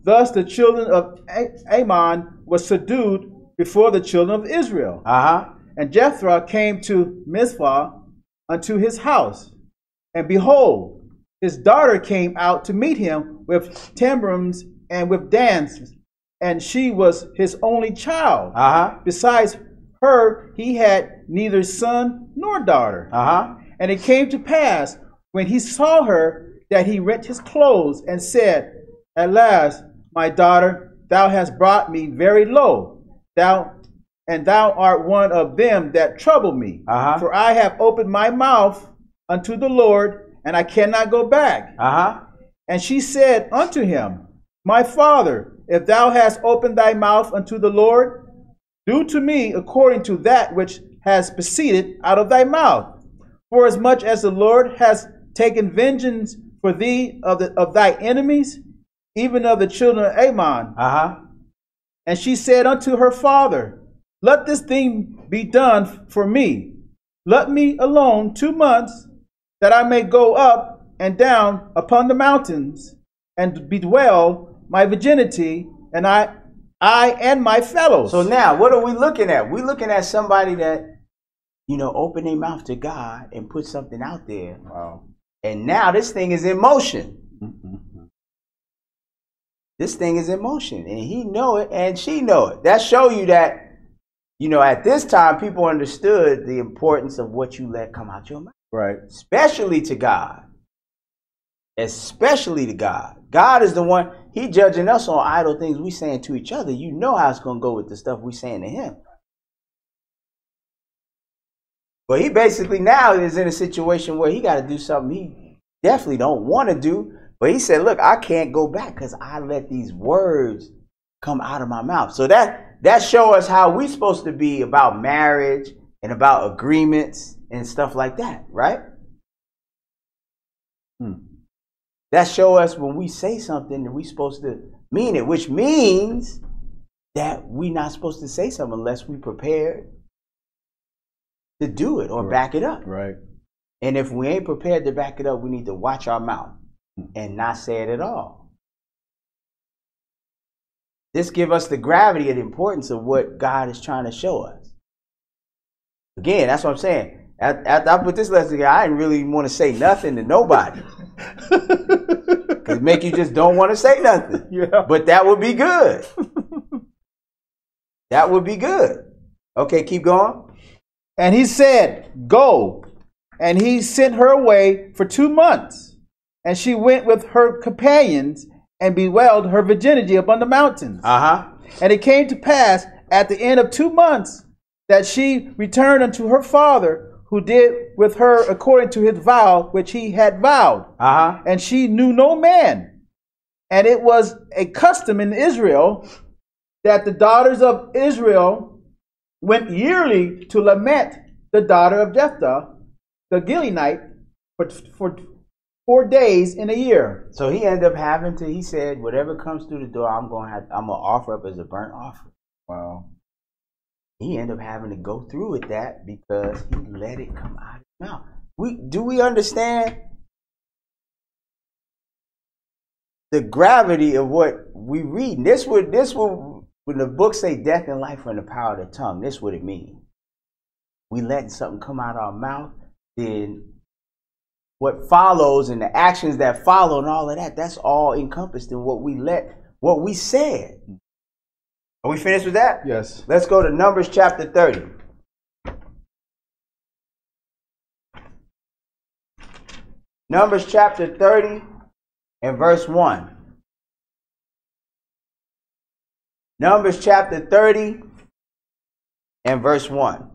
Thus the children of Ammon were subdued before the children of Israel. And Jephthah came to Mizpah unto his house, and behold, his daughter came out to meet him with tambourines and with dances, and she was his only child. Besides her, he had neither son nor daughter. And it came to pass, when he saw her, that he rent his clothes and said, At last, my daughter, thou hast brought me very low. Thou art one of them that trouble me. For I have opened my mouth unto the Lord, and I cannot go back. And she said unto him, My father, if thou hast opened thy mouth unto the Lord, do to me according to that which has proceeded out of thy mouth. For as much as the Lord has taken vengeance for thee of thy enemies, even of the children of Ammon. And she said unto her father, Let this thing be done for me. Let me alone 2 months, that I may go up and down upon the mountains, and bewail my virginity, and I and my fellows. So now, what are we looking at? We're looking at somebody that, opened their mouth to God and put something out there. And now this thing is in motion. This thing is in motion, and he know it, and she know it. That show you that, at this time, people understood the importance of what you let come out your mouth. Right. Especially to God. Especially to God. God is the one, he judging us on idle things we saying to each other. You know how it's going to go with the stuff we saying to him. But he basically now is in a situation where he got to do something he definitely don't want to do. But he said, look, I can't go back because I let these words come out of my mouth. So that shows us how we're supposed to be about marriage and about agreements and stuff like that, right? That shows us when we say something that we're supposed to mean it, which means that we're not supposed to say something unless we prepared to do it or back it up. Right. And if we ain't prepared to back it up, we need to watch our mouth and not say it at all. This gives us the gravity and the importance of what God is trying to show us. Again, that's what I'm saying. After I put this lesson together, I didn't really want to say nothing to nobody. Because it make you just don't want to say nothing. Yeah. But that would be good. That would be good. Okay, keep going. And he said, Go, And he sent her away for 2 months. And she went with her companions and bewailed her virginity upon the mountains. And it came to pass at the end of 2 months that she returned unto her father, who did with her according to his vow which he had vowed. And she knew no man. And it was a custom in Israel that the daughters of Israel went yearly to lament the daughter of Jephthah, the Gileadite, for 4 days in a year. So he ended up having to, he said, whatever comes through the door, I'm gonna offer up as a burnt offering. Wow. He ended up having to go through with that because he let it come out of his mouth. Do we understand the gravity of what we read? This would when the book say death and life are in the power of the tongue, this what it means. We letting something come out of our mouth, then what follows and the actions that follow and all of that, that's all encompassed in what we said. Are we finished with that? Yes. Let's go to Numbers chapter 30. Numbers chapter 30 and verse 1. Numbers chapter 30 and verse 1.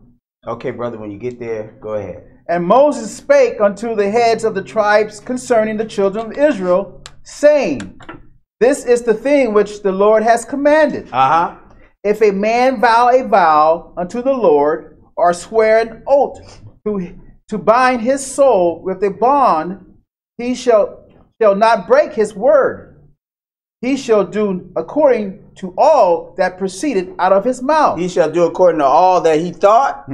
Okay, brother, when you get there, go ahead. And Moses spake unto the heads of the tribes concerning the children of Israel, saying, This is the thing which the Lord has commanded. If a man vow a vow unto the Lord, or swear an oath to bind his soul with a bond, he shall not break his word. He shall do according to all that proceeded out of his mouth. He shall do according to all that he thought.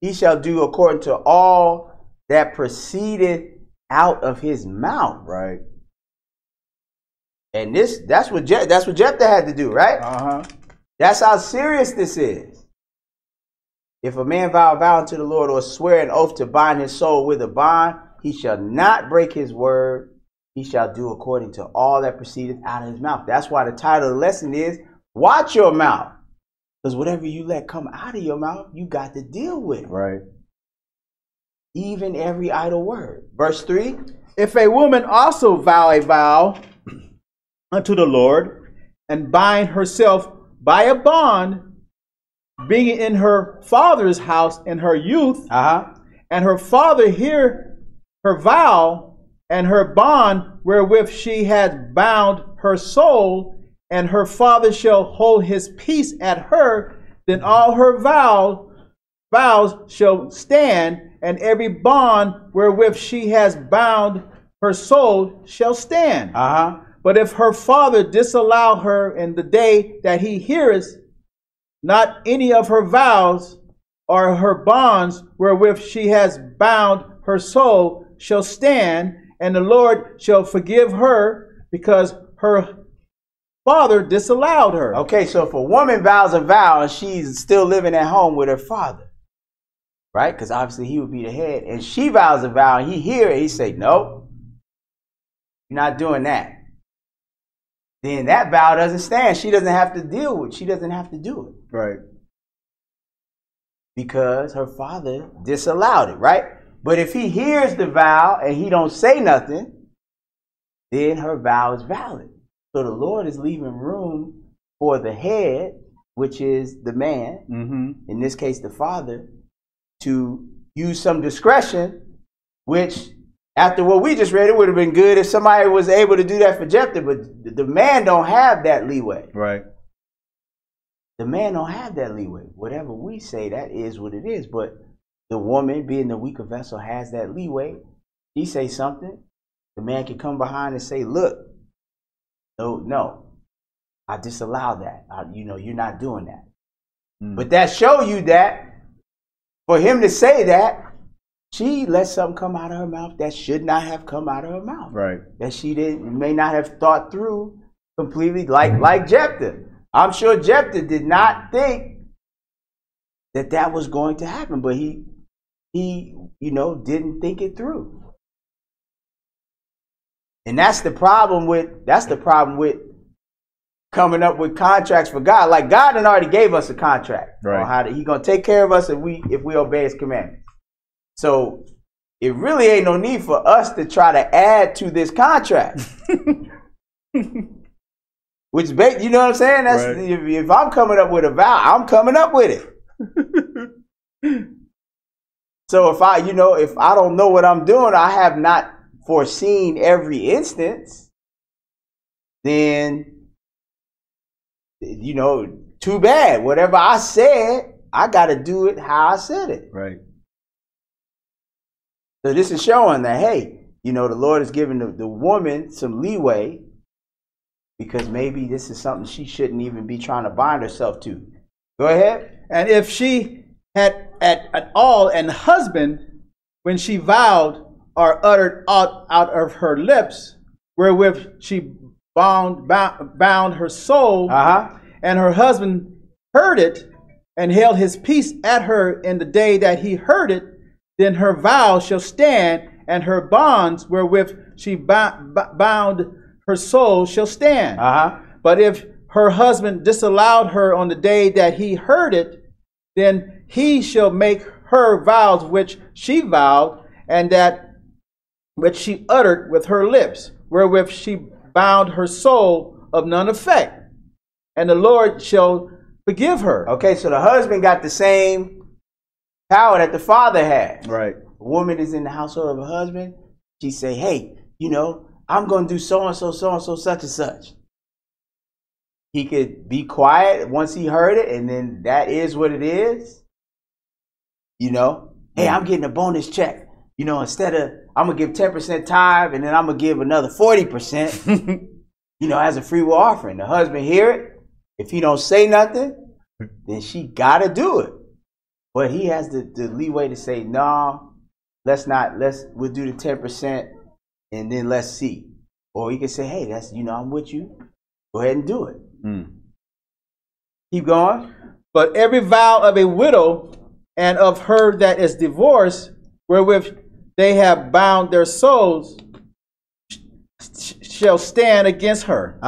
He shall do according to all that proceeded out of his mouth. Right. And that's what Jephthah had to do, right? That's how serious this is. If a man vow a vow unto the Lord, or swear an oath to bind his soul with a bond, he shall not break his word. He shall do according to all that proceedeth out of his mouth. That's why the title of the lesson is Watch Your Mouth. Because whatever you let come out of your mouth, you got to deal with. Right. Even every idle word. Verse 3. If a woman also vow a vow unto the Lord, and bind herself by a bond, being in her father's house in her youth, and her father hear her vow, and her bond wherewith she had bound her soul, and her father shall hold his peace at her, then all her vows shall stand, and every bond wherewith she has bound her soul shall stand. But if her father disallow her in the day that he heareth not any of her vows, or her bonds wherewith she has bound her soul shall stand, and the Lord shall forgive her, because her father disallowed her. Okay, so if a woman vows a vow and she's still living at home with her father, right? Because obviously he would be the head, and she vows a vow and he hear it, he say, nope, you're not doing that. Then that vow doesn't stand. She doesn't have to deal with it. She doesn't have to do it. Right. Because her father disallowed it, right? But if he hears the vow and he don't say nothing, then her vow is valid. So the Lord is leaving room for the head, which is the man, in this case the father, to use some discretion, which after what we just read, it would have been good if somebody was able to do that for Jephthah, but the man don't have that leeway. Right. The man don't have that leeway. Whatever we say, that is what it is. But the woman, being the weaker vessel, has that leeway. She say something, the man can come behind and say, look, no, I disallow that. You're not doing that. But that show you that for him to say that, she let something come out of her mouth that should not have come out of her mouth. Right. That she may not have thought through completely, like Jephthah. I'm sure Jephthah did not think that was going to happen, but he didn't think it through. And that's the problem with coming up with contracts for God. Like God had already gave us a contract on how He's gonna take care of us if we obey His commandments. So it really ain't no need for us to try to add to this contract. Which, you know what I'm saying? That's right. If I'm coming up with a vow, I'm coming up with it. So if I don't know what I'm doing, I have not foreseen every instance, then, too bad. Whatever I said, I got to do it how I said it. Right. So this is showing that, hey, the Lord is giving the woman some leeway, because maybe this is something she shouldn't even be trying to bind herself to. Go ahead. And if she had at all an husband, when she vowed or uttered out of her lips, wherewith she bound her soul, and her husband heard it, and held his peace at her in the day that he heard it, then her vow shall stand, and her bonds wherewith she bound her soul shall stand. But if her husband disallowed her on the day that he heard it, then he shall make her vows which she vowed, and that which she uttered with her lips, wherewith she bound her soul, of none effect, and the Lord shall forgive her. Okay, so the husband got the same power that the father had. Right. A woman is in the household of a husband. She say, hey, I'm going to do so-and-so, so-and-so, such and such. He could be quiet once he heard it, and then that is what it is. Hey, I'm getting a bonus check. Instead of, I'm going to give 10% tithe, and then I'm going to give another 40%, as a free will offering. The husband hear it. If he don't say nothing, then she got to do it. But he has the leeway to say, no, we'll do the 10%, and then let's see. Or he can say, hey, I'm with you. Go ahead and do it. Keep going. But every vow of a widow and of her that is divorced, wherewith they have bound their souls, shall stand against her.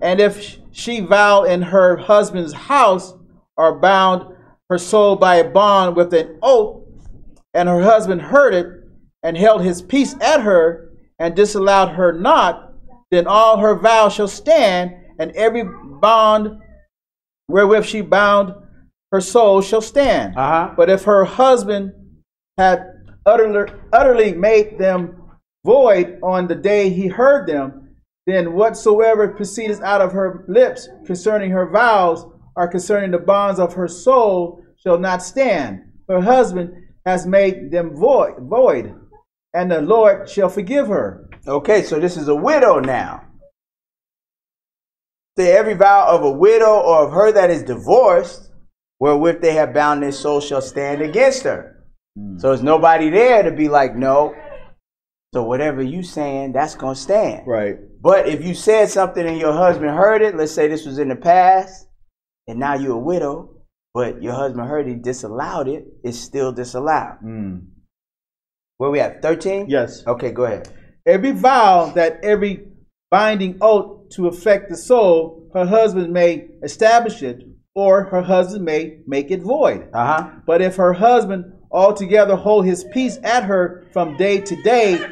And if she vow in her husband's house, or bound her soul by a bond with an oath, and her husband heard it, and held his peace at her, and disallowed her not, then all her vows shall stand, and every bond wherewith she bound her soul shall stand. But if her husband had utterly made them void on the day he heard them, then whatsoever proceedeth out of her lips concerning her vows, or concerning the bonds of her soul, shall not stand. Her husband has made them void, and the Lord shall forgive her. Okay, so this is a widow now. So every vow of a widow or of her that is divorced, wherewith they have bound their soul, shall stand against her. So there's nobody there to be like, no. So whatever you saying, that's going to stand. Right. But if you said something and your husband heard it, let's say this was in the past, and now you're a widow, but your husband heard it, disallowed it, it's still disallowed. Where we at, 13? Yes. Okay, go ahead. Every vow that every binding oath to affect the soul, her husband may establish it, or her husband may make it void. But if her husband altogether hold his peace at her from day to day,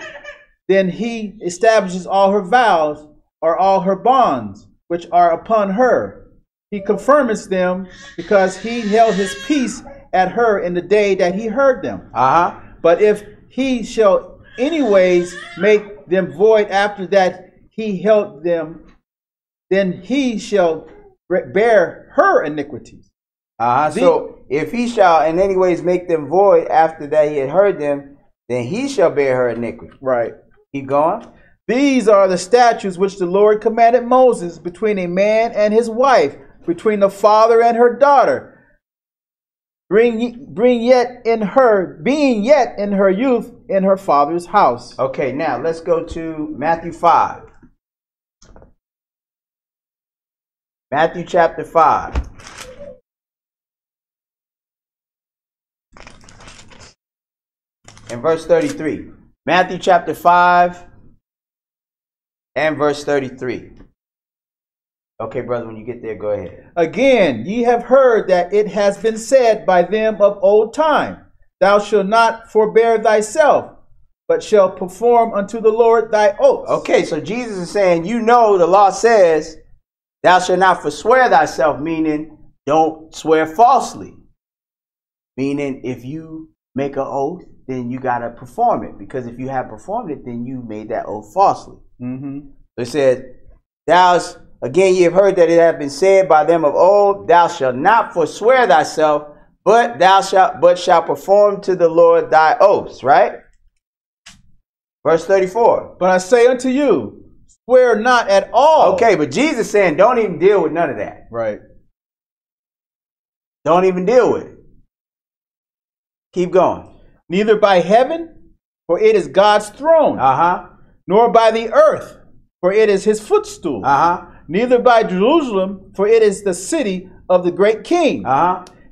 then he establishes all her vows, or all her bonds, which are upon her. He confirms them, because he held his peace at her in the day that he heard them. But if he shall anyways make them void after that he held them, then he shall bear her iniquities. So if he shall in any ways make them void after that he had heard them, then he shall bear her iniquity. Right. Keep going. These are the statutes which the Lord commanded Moses between a man and his wife, between the father and her daughter, being yet in her youth in her father's house. Okay, now let's go to Matthew 5. Matthew chapter 5. And verse 33. Matthew chapter 5 and verse 33. Okay, brother, when you get there, go ahead. Again, ye have heard that it has been said by them of old time, thou shalt not forbear thyself, but shalt perform unto the Lord thy oaths. Okay, so Jesus is saying, you know, the law says, thou shalt not forswear thyself, meaning don't swear falsely. Meaning if you make an oath, then you got to perform it. Because if you have performed it, then you made that oath falsely. So it says, again, ye have heard that it hath been said by them of old, thou shalt not forswear thyself, but shalt perform to the Lord thy oaths, right? Verse 34. But I say unto you, swear not at all. Okay, but Jesus saying, don't even deal with none of that. Right. Don't even deal with it. Keep going. Neither by heaven, for it is God's throne. Nor by the earth, for it is his footstool. Neither by Jerusalem, for it is the city of the great king.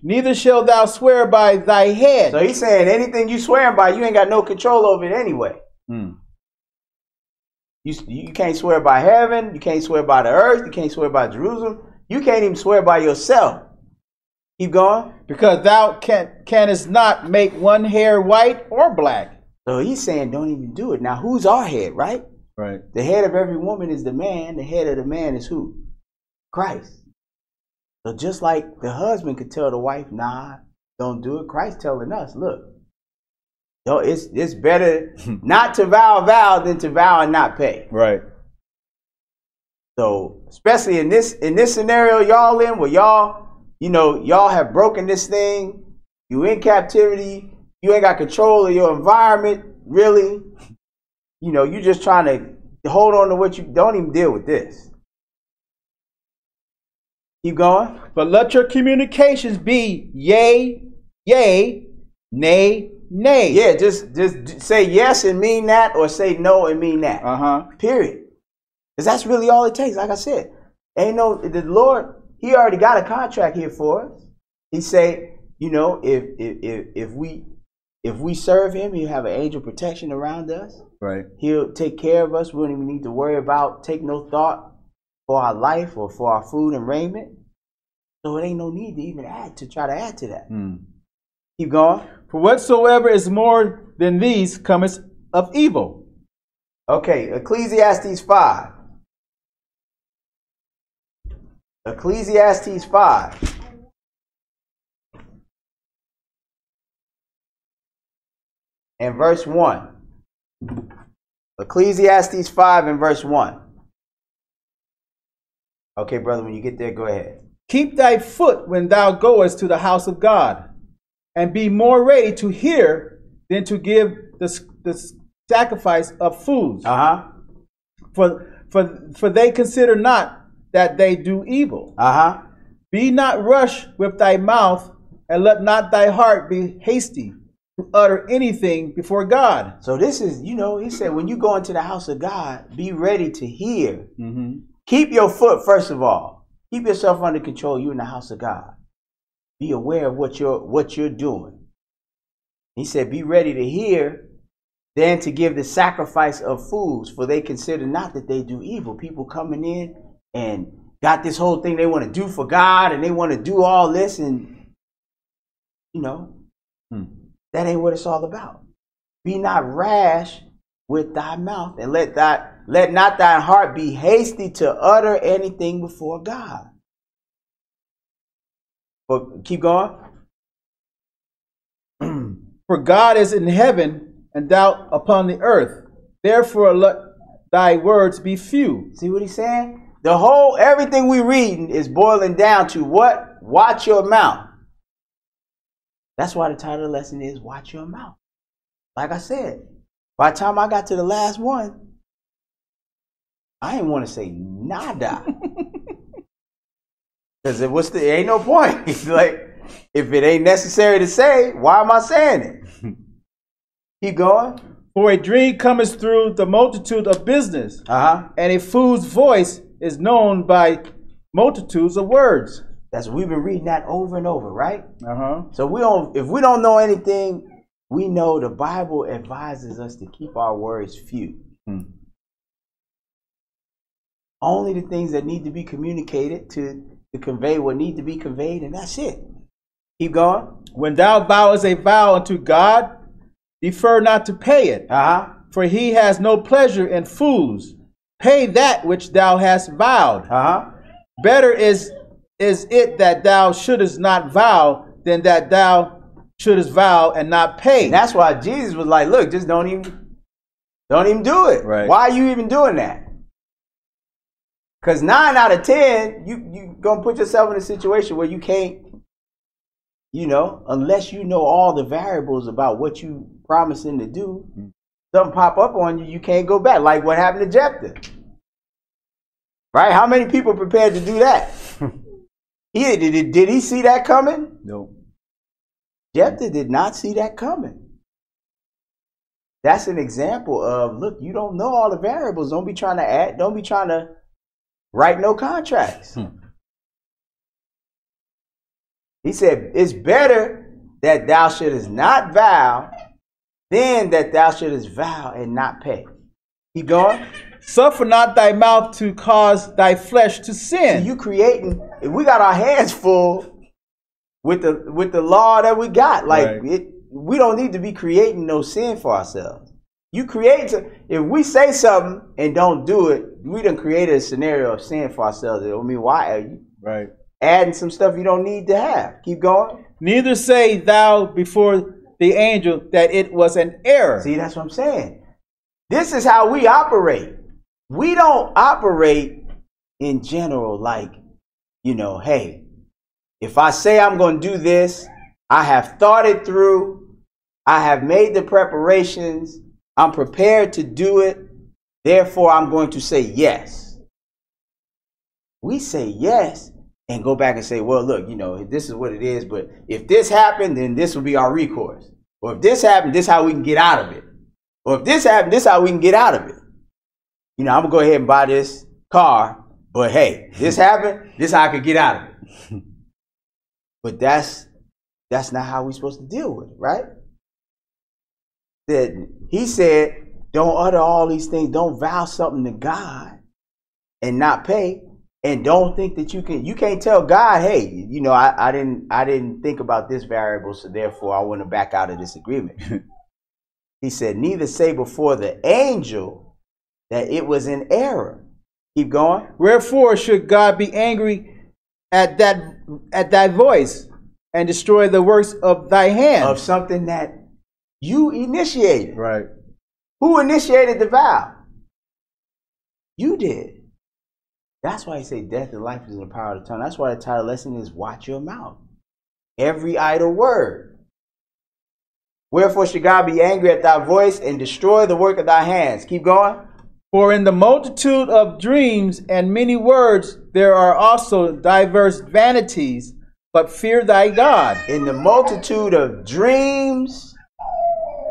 Neither shalt thou swear by thy head. So he's saying anything you swearing by, you ain't got no control over it anyway. You can't swear by heaven. You can't swear by the earth. You can't swear by Jerusalem. You can't even swear by yourself. Keep going. Because thou canst not make one hair white or black. So he's saying don't even do it. Now, who's our head, right? Right. The head of every woman is the man. The head of the man is who? Christ. So just like the husband could tell the wife, nah, don't do it. Christ telling us, look, it's better not to vow a vow than to vow and not pay. Right. So especially in this scenario y'all in, where y'all have broken this thing, you in captivity, you ain't got control of your environment, really. You just trying to hold on to what you don't even deal with this. Keep going. But let your communications be yea, yea, nay, nay. Yeah, just say yes and mean that, or say no and mean that. Period. Because that's really all it takes. Like I said, the Lord, he already got a contract here for us. He say, if we serve him, he'll have an angel protection around us. Right. He'll take care of us. We don't even need to worry about, take no thought for our life or for our food and raiment. So it ain't no need to even try to add to that. Keep going. For whatsoever is more than these cometh of evil. Okay, Ecclesiastes 5. Ecclesiastes 5. And verse 1. Ecclesiastes 5 and verse 1. Okay, brother, when you get there, go ahead. Keep thy foot when thou goest to the house of God, and be more ready to hear than to give the sacrifice of fools. For they consider not that they do evil. Be not rushed with thy mouth, and let not thy heart be hasty to utter anything before God. So this is, he said, when you go into the house of God, be ready to hear. Keep your foot, first of all. Keep yourself under control. You in the house of God. Be aware of what you're doing. He said, be ready to hear, then to give the sacrifice of fools, for they consider not that they do evil. People coming in and got this whole thing they want to do for God, and they want to do all this, and that ain't what it's all about. Be not rash with thy mouth, and let not thy heart be hasty to utter anything before God. But keep going. For God is in heaven, and thou upon the earth. Therefore let thy words be few. See what he's saying? Everything we reading is boiling down to what? Watch your mouth. That's why the title of the lesson is Watch Your Mouth. Like I said, by the time I got to the last one, I didn't want to say nada. Because it ain't no point. It's like, if it ain't necessary to say, why am I saying it? Keep going. For a dream cometh through the multitude of business, and a fool's voice is known by multitudes of words. We've been reading that over and over, right? So if we don't know anything, we know the Bible advises us to keep our words few. Only the things that need to be communicated to convey what need to be conveyed, and that's it. Keep going. When thou vowest a vow unto God, defer not to pay it. For he has no pleasure in fools. Pay that which thou hast vowed. Better is it that thou shouldest not vow than that thou shouldest vow and not pay. And that's why Jesus was like, look, just don't even do it. Right. Why are you even doing that? Because 9 out of 10, you gonna put yourself in a situation where you can't, you know, unless you know all the variables about what you promising to do, something pop up on you, you can't go back. Like what happened to Jephthah. Right? How many people prepared to do that? Did he see that coming? No. Jephthah did not see that coming. That's an example of, look, you don't know all the variables. Don't be trying to add, don't be trying to write no contracts. He said, it's better that thou shouldest not vow than that thou shouldest vow and not pay. Keep going. Suffer not thy mouth to cause thy flesh to sin. So you creating, if we got our hands full with the law that we got, like we don't need to be creating no sin for ourselves. You create, if we say something and don't do it, we done created a scenario of sin for ourselves. I mean, why are you adding some stuff you don't need to have? Keep going. Neither say thou before the angel that it was an error. See, that's what I'm saying. This is how we operate. We don't operate in general like, you know, hey, if I say I'm going to do this, I have thought it through. I have made the preparations. I'm prepared to do it. Therefore, I'm going to say yes. We say yes and go back and say, well, look, you know, this is what it is. But if this happened, then this will be our recourse. Or if this happened, this is how we can get out of it. Or if this happened, this is how we can get out of it. You know, I'm going to go ahead and buy this car. But hey, this happened, this is how I could get out of it. But that's not how we're supposed to deal with it, right? That he said, don't utter all these things. Don't vow something to God and not pay. And don't think that you can't tell God, hey, you know, I didn't think about this variable, so therefore I want to back out of this agreement. He said, neither say before the angel that it was an error. Keep going. Wherefore should God be angry at thy voice and destroy the works of thy hand? Of something that you initiated. Right. Who initiated the vow? You did. That's why he say death and life is in the power of the tongue. That's why the title lesson is watch your mouth. Every idle word. Wherefore should God be angry at thy voice and destroy the work of thy hands? Keep going. For in the multitude of dreams and many words there are also diverse vanities, but fear thy God. In the multitude of dreams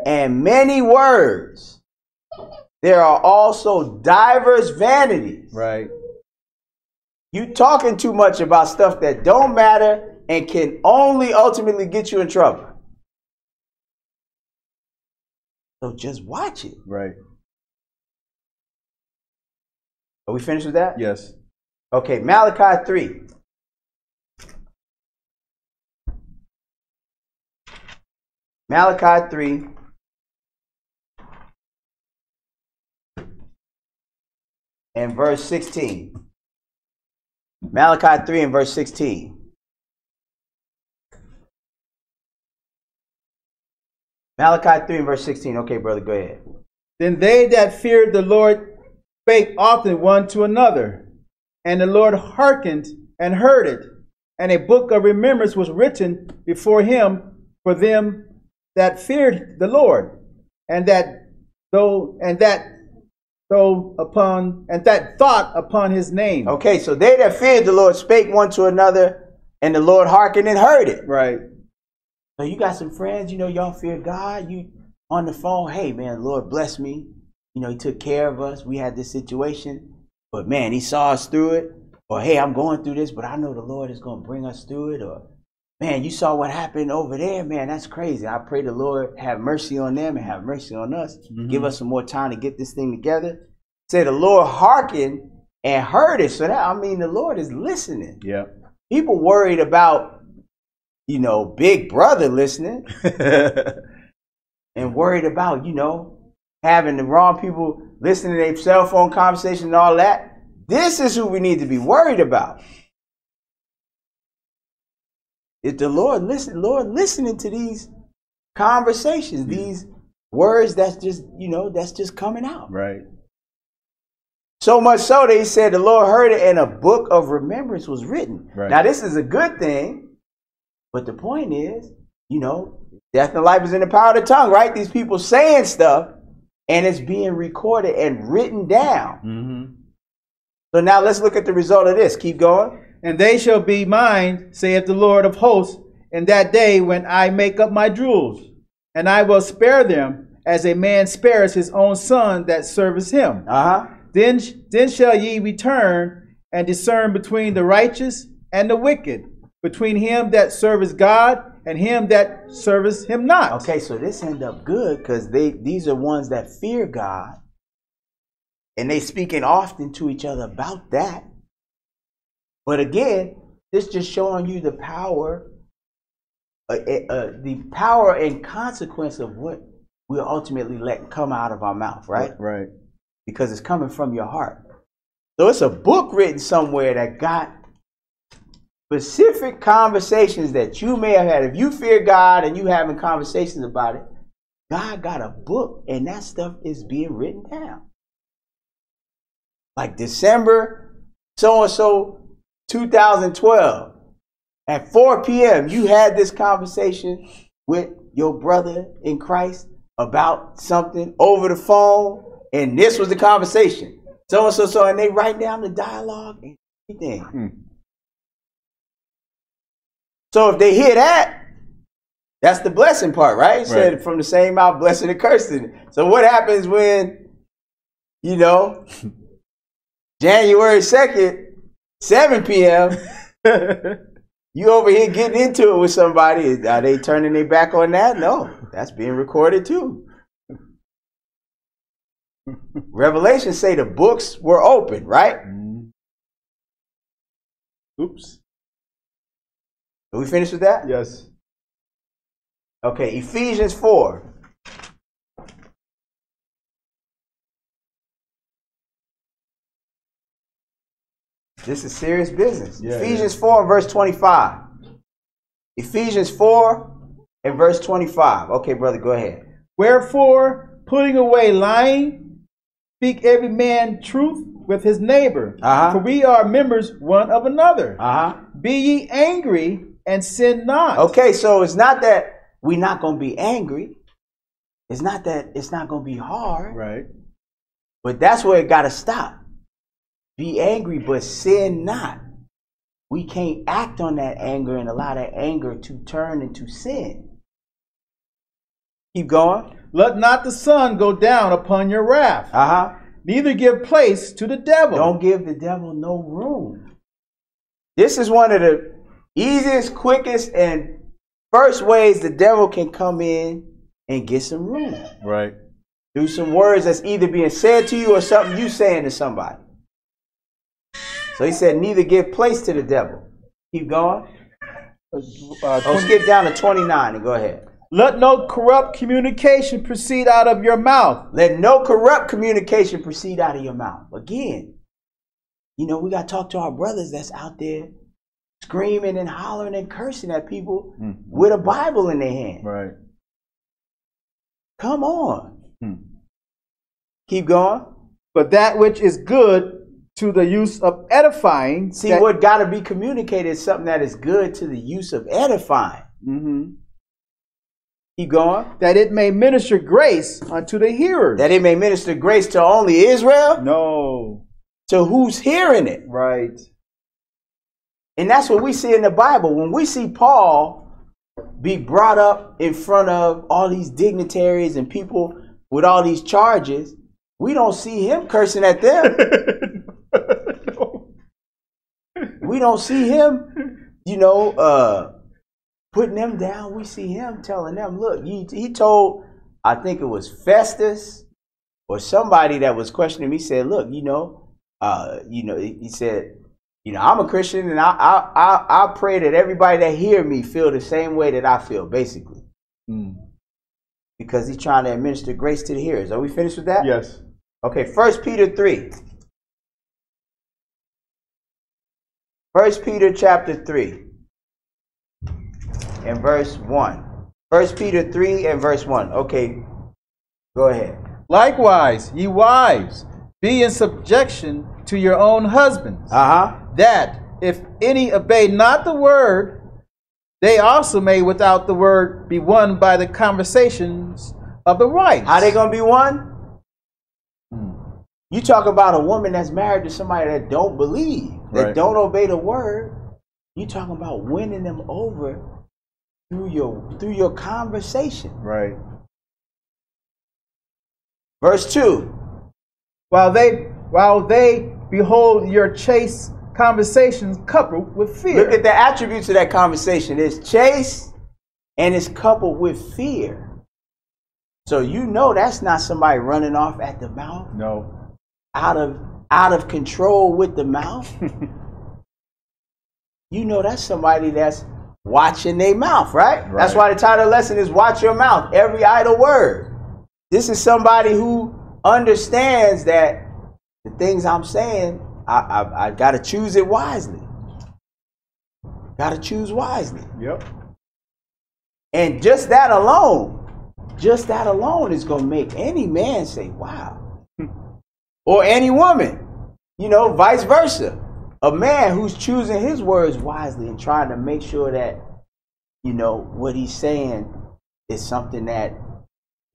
and many words there are also diverse vanities. Right. You talking too much about stuff that don't matter and can only ultimately get you in trouble. So just watch it. Right. Are we finished with that? Yes. Okay, Malachi 3. Malachi 3. And verse 16. Malachi 3 and verse 16. Malachi 3 and verse 16. Okay, brother, go ahead. Then they that feared the Lord spake often one to another, and the Lord hearkened and heard it, and a book of remembrance was written before him for them that feared the Lord, and that thought upon his name. Okay, so they that feared the Lord spake one to another, and the Lord hearkened and heard it. Right. So you got some friends, you know, y'all fear God. You on the phone, hey man, Lord bless me. You know, he took care of us. We had this situation, but man, he saw us through it. Or hey, I'm going through this, but I know the Lord is going to bring us through it. Or man, you saw what happened over there, man, that's crazy. I pray the Lord have mercy on them and have mercy on us. Give us some more time to get this thing together. Say the Lord hearkened and heard it. So that, I mean, the Lord is listening. Yeah. People worried about, you know, Big Brother listening and worried about, you know, having the wrong people listening to their cell phone conversation and all that. This is who we need to be worried about. Is the Lord listening to these conversations, these words that's just, you know, that's just coming out. Right. So much so that he said the Lord heard it and a book of remembrance was written. Right. Now this is a good thing, but the point is, you know, death and life is in the power of the tongue, right? These people saying stuff and it's being recorded and written down. Mm-hmm. So now let's look at the result of this. Keep going. And they shall be mine, saith the Lord of hosts, in that day when I make up my jewels, and I will spare them as a man spares his own son that serveth him. Then shall ye return and discern between the righteous and the wicked, between him that serveth God and him that serveth him not. Okay, so this end up good because these are ones that fear God, and they speaking often to each other about that. But again, this just showing you the power, and consequence of what we'll ultimately let come out of our mouth, right? Right. Because it's coming from your heart. So it's a book written somewhere that got specific conversations that you may have had. If you fear God and you having conversations about it, God got a book and that stuff is being written down. Like December so-and-so 2012 at 4 p.m. you had this conversation with your brother in Christ about something over the phone, and this was the conversation. So and they write down the dialogue and everything. So if they hear that, that's the blessing part, right? It said from the same mouth, blessing and cursing. So what happens when, you know, January 2nd, 7 p.m., you over here getting into it with somebody. Are they turning their back on that? No, that's being recorded too. Revelation say the books were open, right? Oops. Are we finished with that? Yes. Okay, Ephesians 4. This is serious business. Yeah, Ephesians 4 and verse 25. Ephesians 4 and verse 25. Okay, brother, go ahead. Wherefore, putting away lying, speak every man truth with his neighbor. For we are members one of another. Be ye angry and sin not. Okay, so it's not that we're not going to be angry. It's not that it's not going to be hard. Right. But that's where it got to stop. Be angry, but sin not. We can't act on that anger and allow that anger to turn into sin. Keep going. Let not the sun go down upon your wrath. Neither give place to the devil. Don't give the devil no room. This is one of the easiest, quickest, and first ways the devil can come in and get some room. Right. Through some words that's either being said to you or something you saying to somebody. So he said, neither give place to the devil. Keep going. Skip down to 29 and go ahead. Let no corrupt communication proceed out of your mouth. Let no corrupt communication proceed out of your mouth. Again, you know, we got to talk to our brothers that's out there screaming and hollering and cursing at people with a Bible in their hand. Right. Come on. Keep going. But that which is good to the use of edifying. See, what got to be communicated is something that is good to the use of edifying. Keep going. That it may minister grace unto the hearers. That it may minister grace to only Israel? No. To who's hearing it? Right. And that's what we see in the Bible. When we see Paul be brought up in front of all these dignitaries and people with all these charges, we don't see him cursing at them. We don't see him, you know, putting them down. We see him telling them, look, he told, I think it was Festus or somebody that was questioning him. He said, look, he said, You know, I'm a Christian, and I pray that everybody that hear me feel the same way that I feel, basically. Because he's trying to administer grace to the hearers. Are we finished with that? Yes. Okay, 1 Peter 3. 1 Peter chapter 3 and verse 1. 1 Peter 3 and verse 1. Okay, go ahead. Likewise, ye wives, be in subjection to your own husbands, that if any obey not the word, they also may without the word be won by the conversations of the right. How they gonna be won? You talk about a woman that's married to somebody that don't believe, that don't obey the word. You talking about winning them over through your conversation. Right. Verse 2. While they behold your chaste conversations coupled with fear. Look at the attributes of that conversation. It's chaste and it's coupled with fear. So you know that's not somebody running off at the mouth. No. Out of control with the mouth. You know that's somebody that's watching their mouth, right? That's why the title of the lesson is Watch Your Mouth, Every Idle Word. This is somebody who understands that the things I'm saying, I got to choose it wisely. Got to choose wisely. Yep. And just that alone is going to make any man say, wow. Or any woman, you know, vice versa. A man who's choosing his words wisely and trying to make sure that, you know, what he's saying is something that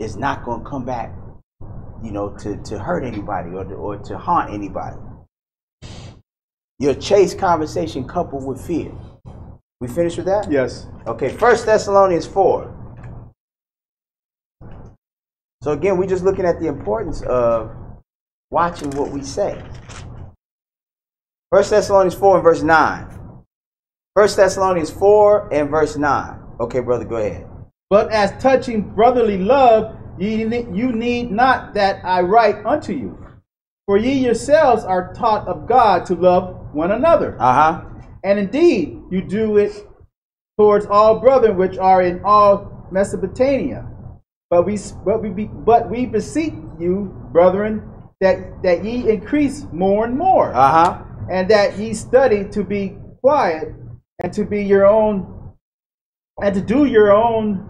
is not going to come back, you know, to hurt anybody or to haunt anybody. Your chaste conversation coupled with fear. We finished with that? Yes. Okay, 1 Thessalonians 4. So again, we're just looking at the importance of watching what we say. 1 Thessalonians 4 and verse 9. 1 Thessalonians 4 and verse 9. Okay, brother, go ahead. But as touching brotherly love, you need not that I write unto you. For ye yourselves are taught of God to love one another. And indeed, you do it towards all brethren which are in all Mesopotamia. But we beseech you, brethren, that ye increase more and more, and that ye study to be quiet and to be your own, and to do your own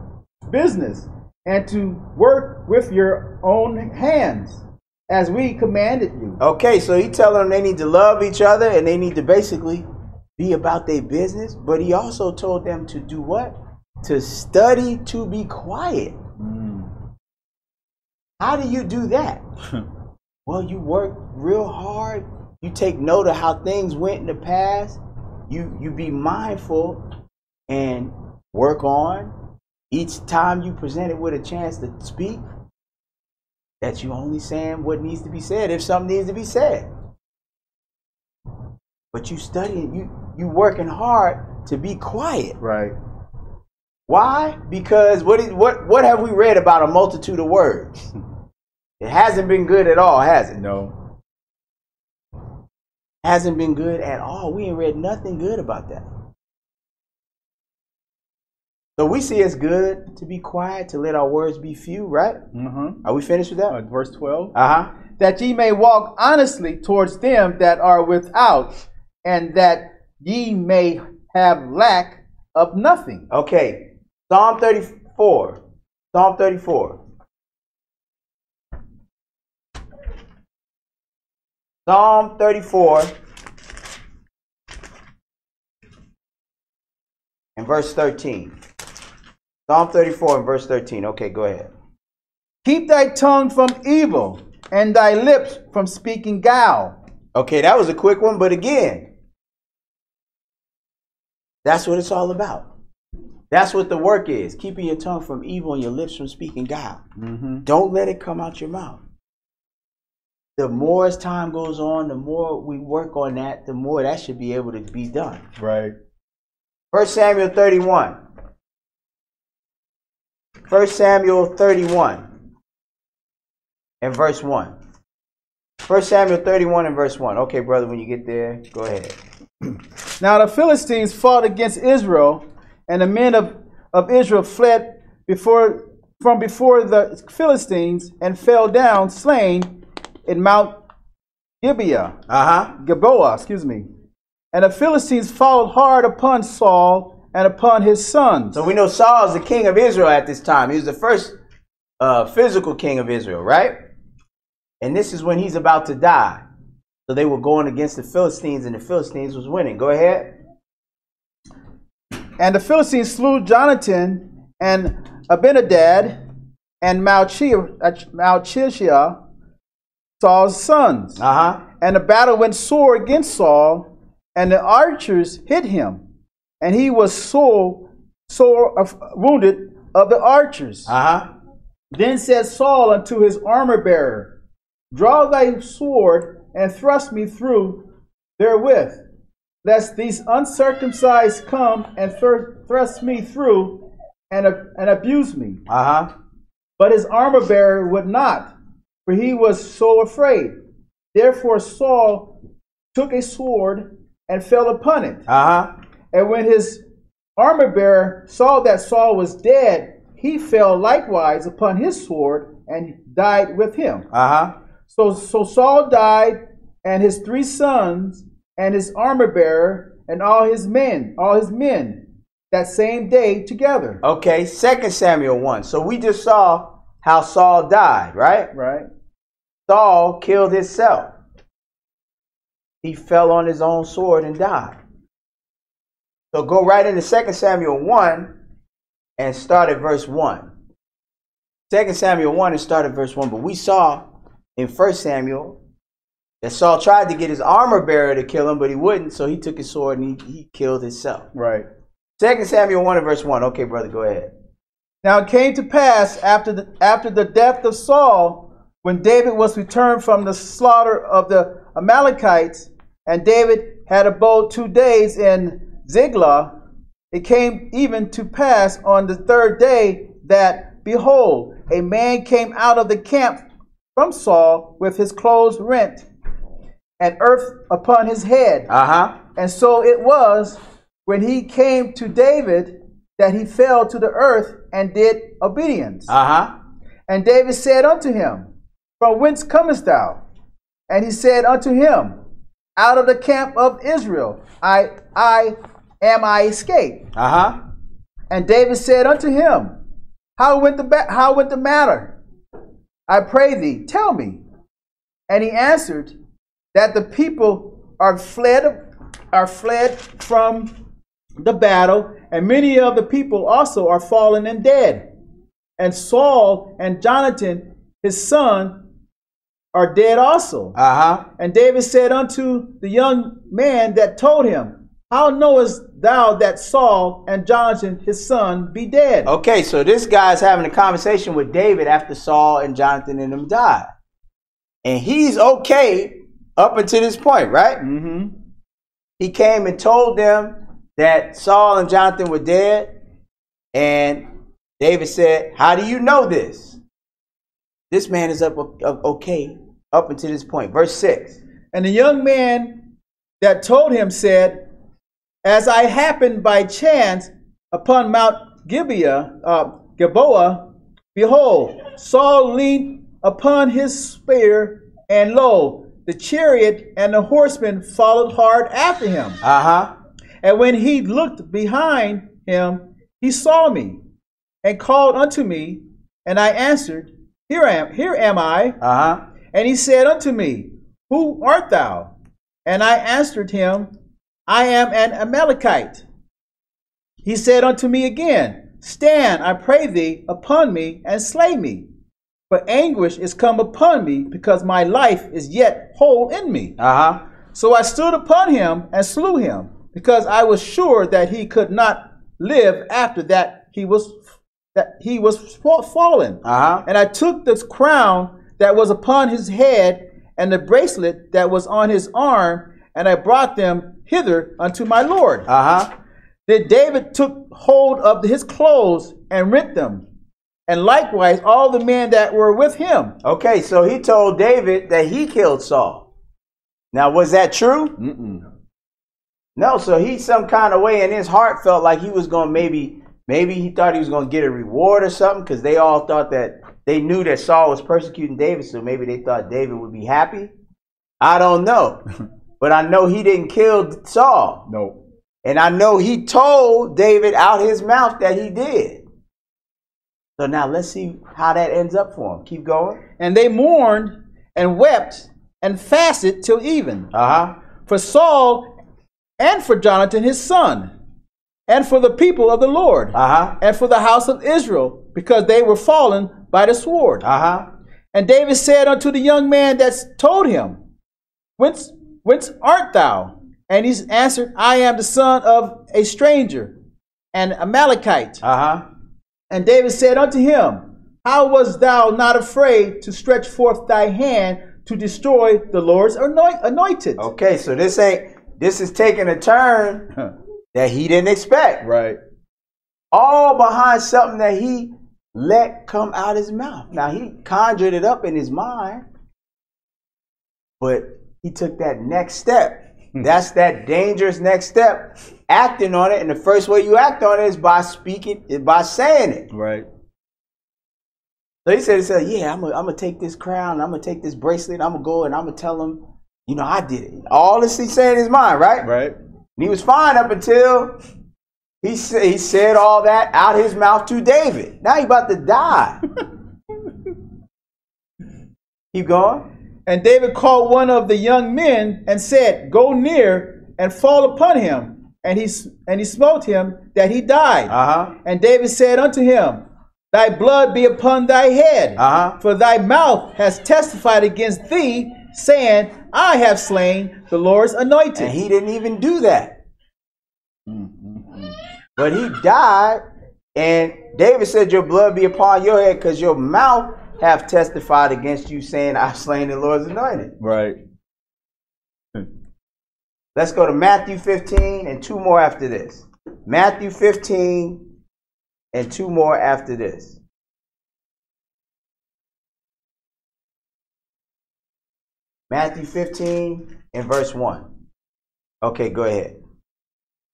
business, and to work with your own hands, as we commanded you. Okay, so he telling them they need to love each other and they need to basically be about their business, but he also told them to do what? To study to be quiet. How do you do that? Well, you work real hard. You take note of how things went in the past. You be mindful and work on each time you presented with a chance to speak, that you only saying what needs to be said if something needs to be said. But you studying, you working hard to be quiet. Right. Why? Because what have we read about a multitude of words? It hasn't been good at all, has it? No. Hasn't been good at all. We ain't read nothing good about that. So we see it's good to be quiet, to let our words be few, right? Are we finished with that? Verse 12. That ye may walk honestly towards them that are without, and that ye may have lack of nothing. Okay. Psalm 34. Psalm 34. Psalm 34 and verse 13. Psalm 34 and verse 13. Okay, go ahead. Keep thy tongue from evil and thy lips from speaking guile. Okay, that was a quick one, but again, that's what it's all about. That's what the work is. Keeping your tongue from evil and your lips from speaking guile. Don't let it come out your mouth. The more as time goes on, the more we work on that, the more that should be able to be done. Right. 1 Samuel 31. 1 Samuel 31 and verse 1. 1 Samuel 31 and verse 1. Okay, brother, when you get there, go ahead. Now the Philistines fought against Israel, and the men of Israel fled from before the Philistines and fell down slain in Mount Gibeah. Gilboa, excuse me. And the Philistines followed hard upon Saul and upon his sons. So we know Saul is the king of Israel at this time. He was the first physical king of Israel, right? And this is when he's about to die. So they were going against the Philistines, and the Philistines was winning. Go ahead. And the Philistines slew Jonathan and Abinadab and Malchishua, Saul's sons. And the battle went sore against Saul, and the archers hit him, and he was sore wounded of the archers. Then said Saul unto his armor bearer, Draw thy sword and thrust me through therewith, lest these uncircumcised come and thrust me through and abuse me. But his armor bearer would not, for he was so afraid. Therefore Saul took a sword and fell upon it. And when his armor bearer saw that Saul was dead, he fell likewise upon his sword and died with him. So Saul died, and his 3 sons, and his armor bearer, and all his men, that same day together. Okay, 2 Samuel 1. So we just saw how Saul died, right? Right. Saul killed himself. He fell on his own sword and died. So go right into 2 Samuel 1 and start at verse 1. 2 Samuel 1 and start at verse 1. But we saw in 1 Samuel that Saul tried to get his armor bearer to kill him, but he wouldn't, so he took his sword and he killed himself. Right. 2 Samuel 1 and verse 1. Okay, brother, go ahead. Now it came to pass after the death of Saul, when David was returned from the slaughter of the Amalekites, and David had abode 2 days in Ziklag, it came even to pass on the 3rd day that, behold, a man came out of the camp from Saul with his clothes rent and earth upon his head. And so it was when he came to David that he fell to the earth and did obedience. And David said unto him, From whence comest thou? And he said unto him, Out of the camp of Israel I escaped. And David said unto him, How went the matter? I pray thee, tell me. And he answered, That the people are fled from the battle, and many of the people also are fallen and dead. And Saul and Jonathan, his son, are dead also. And David said unto the young man that told him, How knowest thou that Saul and Jonathan, his son, be dead? Okay, so this guy's having a conversation with David after Saul and Jonathan and them died. And he's okay up until this point, right? He came and told them that Saul and Jonathan were dead. And David said, How do you know this? This man is okay up until this point. Verse 6. And the young man that told him said, As I happened by chance upon Mount Gilboa, behold, Saul leaned upon his spear, and lo, the chariot and the horsemen followed hard after him. And when he looked behind him, he saw me, and called unto me, and I answered, Here am I. And he said unto me, Who art thou? And I answered him, I am an Amalekite. He said unto me again, Stand, I pray thee, upon me, and slay me. For anguish is come upon me, because my life is yet whole in me. So I stood upon him and slew him, because I was sure that he could not live after that he was fallen. And I took the crown that was upon his head and the bracelet that was on his arm, and I brought them hither unto my Lord. Then David took hold of his clothes and rent them, and likewise all the men that were with him. Okay, so he told David that he killed Saul. Now, was that true? No, so he some kind of way in his heart felt like he was going to maybe he thought he was going to get a reward or something, because they all thought that they knew that Saul was persecuting David, so maybe they thought David would be happy. I don't know. But I know he didn't kill Saul. No. And I know he told David out his mouth that he did. So now let's see how that ends up for him. Keep going. And they mourned and wept and fasted till even. For Saul and for Jonathan his son, and for the people of the Lord, and for the house of Israel, because they were fallen by the sword. And David said unto the young man that told him, Whence art thou? And he answered, I am the son of a stranger, an Amalekite. And David said unto him, How wast thou not afraid to stretch forth thy hand to destroy the Lord's anointed? Okay, so this is taking a turn that he didn't expect. Right. All behind something that he let come out his mouth. Now, he conjured it up in his mind, but he took that next step. That's that dangerous next step, acting on it. And the first way you act on it is by speaking, by saying it. Right. So he said, yeah, I'm going to take this crown, I'm going to take this bracelet, I'm going to go and I'm going to tell him, you know, I did it. All this he's saying in his mind, right? Right. And he was fine up until he said all that out his mouth to David. Now he's about to die. Keep going. And David called one of the young men and said, Go near and fall upon him. And he smote him that he died. And David said unto him, Thy blood be upon thy head, for thy mouth has testified against thee, saying, I have slain the Lord's anointed. And he didn't even do that. But he died, and David said, Your blood be upon your head, because your mouth have testified against you, saying, I've slain the Lord's anointed. Right. Let's go to Matthew 15 and two more after this. Matthew 15 and two more after this. Matthew 15 and verse 1. Okay, go ahead.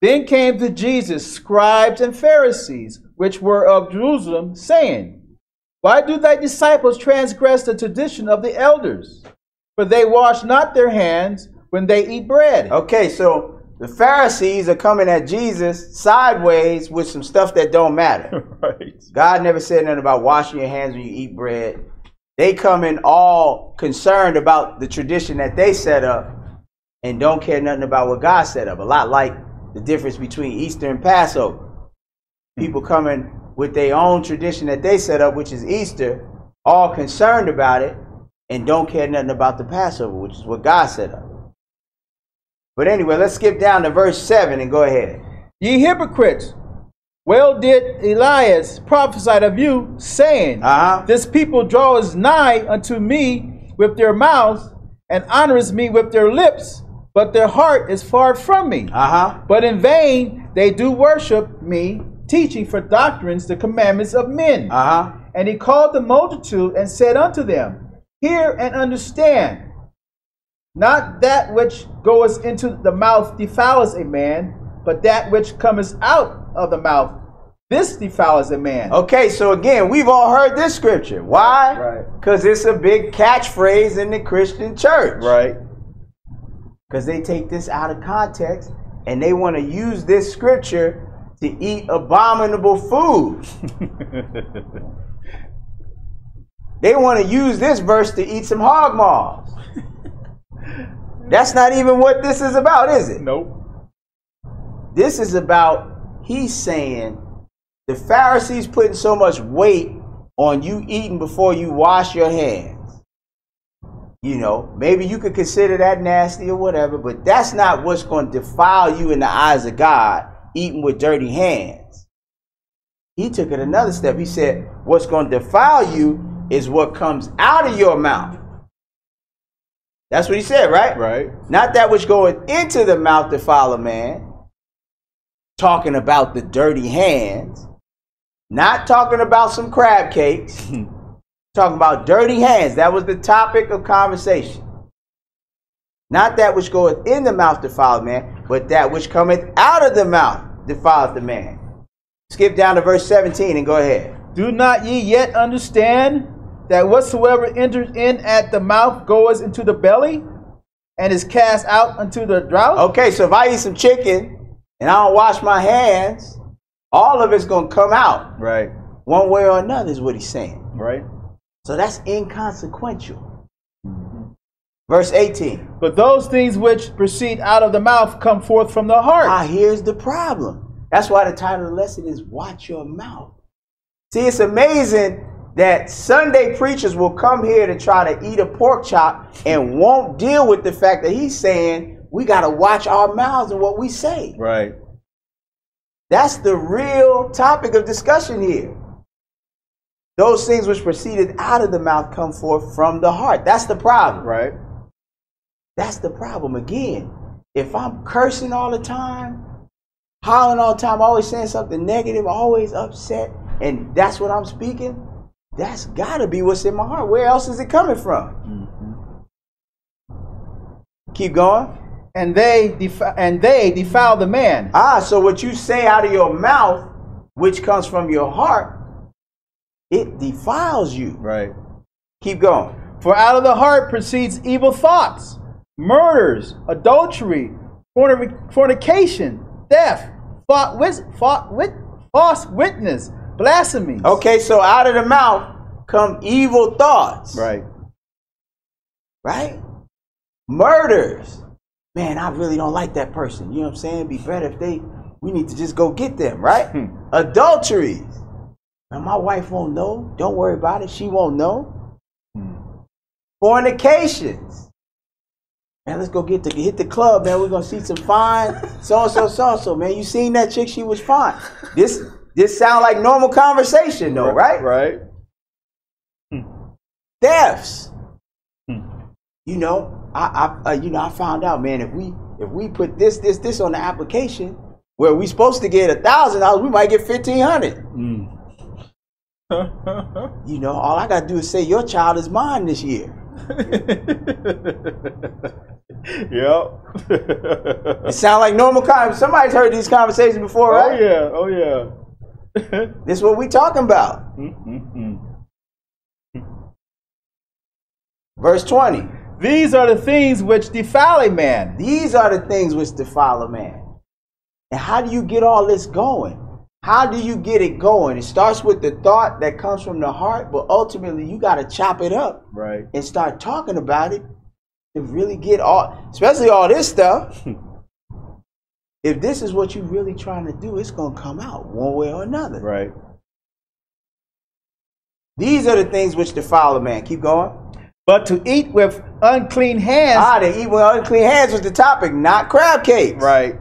Then came to Jesus scribes and Pharisees, which were of Jerusalem, saying, Why do thy disciples transgress the tradition of the elders? For they wash not their hands when they eat bread. Okay, so the Pharisees are coming at Jesus sideways with some stuff that don't matter. Right. God never said nothing about washing your hands when you eat bread. They come in all concerned about the tradition that they set up and don't care nothing about what God set up. A lot like the difference between Easter and Passover. People coming with their own tradition that they set up, which is Easter, all concerned about it and don't care nothing about the Passover, which is what God set up. But anyway, let's skip down to verse 7 and go ahead. Ye hypocrites, well did Elias prophesy of you, saying, This people draweth nigh unto me with their mouths, and honoreth me with their lips, but their heart is far from me. But in vain they do worship me, teaching for doctrines the commandments of men. And he called the multitude and said unto them, Hear and understand. Not that which goeth into the mouth defileth a man, but that which cometh out of the mouth, this defileth a man. Okay, so again, we've all heard this scripture. Why? Because it's a big catchphrase in the Christian church. Right. Because they take this out of context and they want to use this scripture to eat abominable food. They want to use this verse to eat some hog maws. That's not even what this is about, is it? Nope. This is about, he's saying, the Pharisees putting so much weight on you eating before you wash your hands. You know, maybe you could consider that nasty or whatever, but that's not what's going to defile you in the eyes of God, eating with dirty hands. He took it another step. He said, what's going to defile you is what comes out of your mouth. That's what he said, right? Right. Not that which goeth into the mouth defile a man. Talking about the dirty hands. Not talking about some crab cakes. Talking about dirty hands. That was the topic of conversation. Not that which goeth in the mouth defile a man, but that which cometh out of the mouth defileth the man. Skip down to verse 17 and go ahead. Do not ye yet understand that whatsoever enters in at the mouth goes into the belly and is cast out unto the drought? Okay, so if I eat some chicken and I don't wash my hands, all of it's going to come out. Right. One way or another is what he's saying. Right. So that's inconsequential. Verse 18. But those things which proceed out of the mouth come forth from the heart. Ah, here's the problem. That's why the title of the lesson is Watch Your Mouth. See, it's amazing that Sunday preachers will come here to try to eat a pork chop and won't deal with the fact that he's saying we got to watch our mouths and what we say. Right. That's the real topic of discussion here. Those things which proceeded out of the mouth come forth from the heart. That's the problem. Right. That's the problem. Again, if I'm cursing all the time, hollering all the time, always saying something negative, always upset, and that's what I'm speaking, that's got to be what's in my heart. Where else is it coming from? Keep going. And they defile the man. Ah, so what you say out of your mouth, which comes from your heart, it defiles you. Right. Keep going. For out of the heart proceeds evil thoughts, murders, adultery, fornication, theft, false witness, blasphemy. Okay, so out of the mouth come evil thoughts. Right. Right? Murders. Man, I really don't like that person. You know what I'm saying? It'd be better if we need to just go get them, right? Adulteries. Now, my wife won't know. Don't worry about it. She won't know. Fornications. Man, let's go hit the club, man. We're going to see some fine so-and-so. Man, you seen that chick? She was fine. This sound like normal conversation, though, right? Right. Thefts. You know, I found out, man, if we put this on the application where we supposed to get $1,000, we might get $1,500. You know, all I gotta do is say your child is mine this year. Yep. It sounds like normal conversation. Somebody's heard these conversations before, right? Oh yeah. This is what we talking about. Verse 20. These are the things which defile a man. These are the things which defile a man. And how do you get all this going? How do you get it going? It starts with the thought that comes from the heart, but ultimately you got to chop it up, right, and start talking about it to really get especially all this stuff. If this is what you're really trying to do, it's going to come out one way or another. Right. These are the things which defile a man. Keep going. But to eat with unclean hands. To eat with unclean hands was the topic, not crab cakes. Right.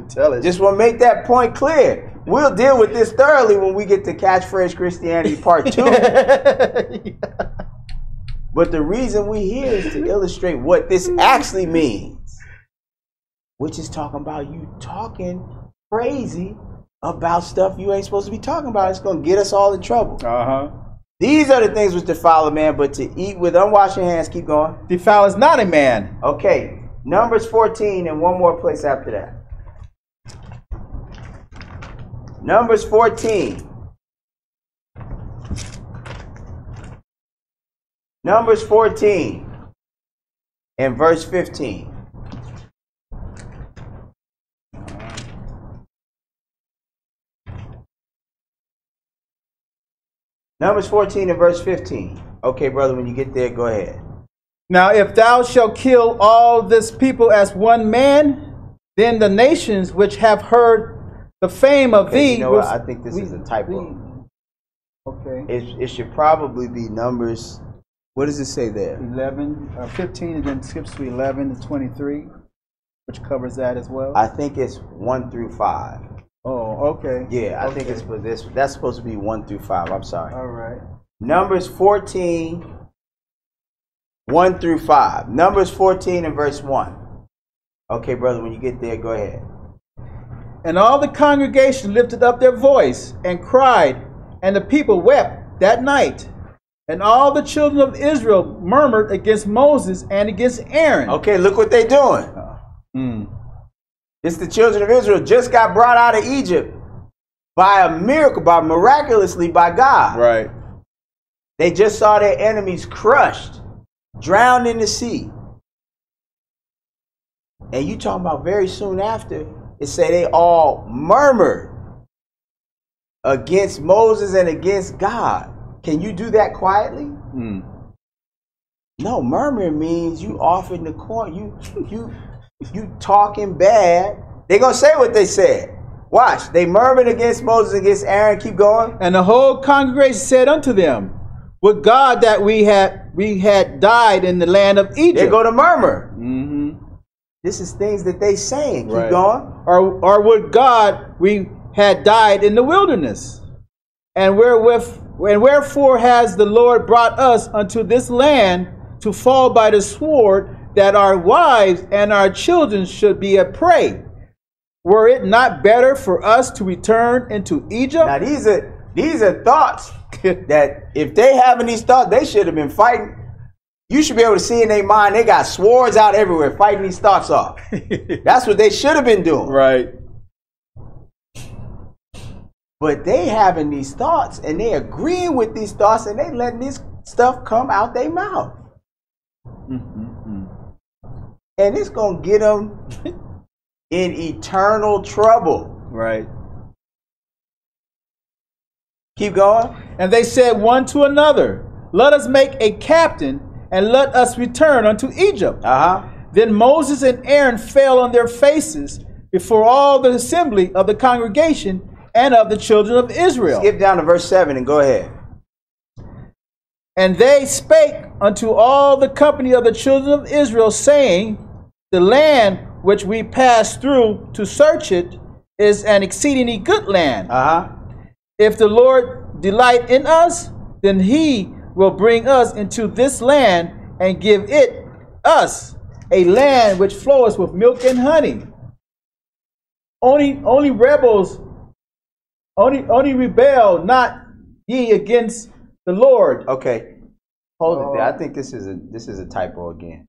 Tell it. Just want to make that point clear. We'll deal with this thoroughly when we get to Catchphrase Christianity Part 2. But the reason we're here is to illustrate what this actually means, which is talking about you talking crazy about stuff you ain't supposed to be talking about. It's going to get us all in trouble. These are the things which defile a man, but to eat with unwashed hands, keep going. Defile is not a man. Okay. Numbers 14 and one more place after that. Numbers 14. Numbers 14 and verse 15. Numbers 14 and verse 15. Okay, brother, when you get there, go ahead. Now, if thou shalt kill all this people as one man, then the nations which have heard the fame of thee... You know what? I think this is a typo. Okay. It should probably be Numbers... What does it say there? 15, and then skips to 11 to 23, which covers that as well. I think it's 1 through 5. Oh, okay. Yeah, I think it's for this. That's supposed to be 1 through 5. I'm sorry. All right. Numbers 14... 1 through 5. Numbers 14 and verse 1. Okay, brother, when you get there, go ahead. And all the congregation lifted up their voice and cried, and the people wept that night. And all the children of Israel murmured against Moses and against Aaron. Okay, look what they're doing. It's the children of Israel just got brought out of Egypt by a miracle, miraculously by God. Right. They just saw their enemies crushed, drowned in the sea. And you talking about very soon after, it say they all murmured against Moses and against God. Can you do that quietly? No, murmuring means you off in the corner. You talking bad. They gonna say what they said. Watch. They murmured against Moses, against Aaron. Keep going. And the whole congregation said unto them, would God that we had died in the land of Egypt. They go to murmur. This is things that they saying. Keep going. Or would God we had died in the wilderness? And wherefore has the Lord brought us unto this land to fall by the sword, that our wives and our children should be a prey? Were it not better for us to return into Egypt? Now these are thoughts that if they having these thoughts, they should have been fighting. You should be able to see in their mind, they got swords out everywhere fighting these thoughts off. That's what they should have been doing. Right. But they having these thoughts and they agreeing with these thoughts and they letting this stuff come out their mouth. And it's going to get them in eternal trouble. Right. Keep going. And they said one to another, let us make a captain and let us return unto Egypt. Then Moses and Aaron fell on their faces before all the assembly of the congregation and of the children of Israel. Skip down to verse 7 and go ahead. And they spake unto all the company of the children of Israel, saying, the land which we passed through to search it is an exceedingly good land. If the Lord delight in us, then he will bring us into this land and give it us, a land which floweth with milk and honey. Only rebels, only rebel not ye against the Lord. Okay, hold it there. I think this is a typo again.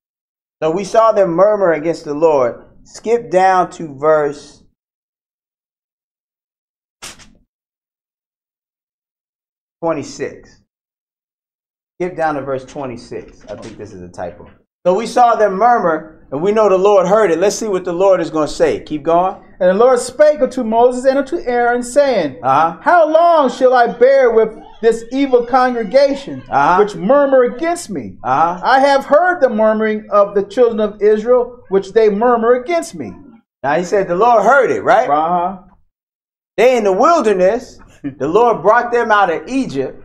So we saw them murmur against the Lord. Skip down to verse 26. Skip down to verse 26. I think this is a typo. So we saw them murmur, and we know the Lord heard it. Let's see what the Lord is going to say. Keep going. And the Lord spake unto Moses and unto Aaron, saying, how long shall I bear with this evil congregation, which murmur against me? I have heard the murmuring of the children of Israel, which they murmur against me. Now he said the Lord heard it, right? They in the wilderness. The Lord brought them out of Egypt.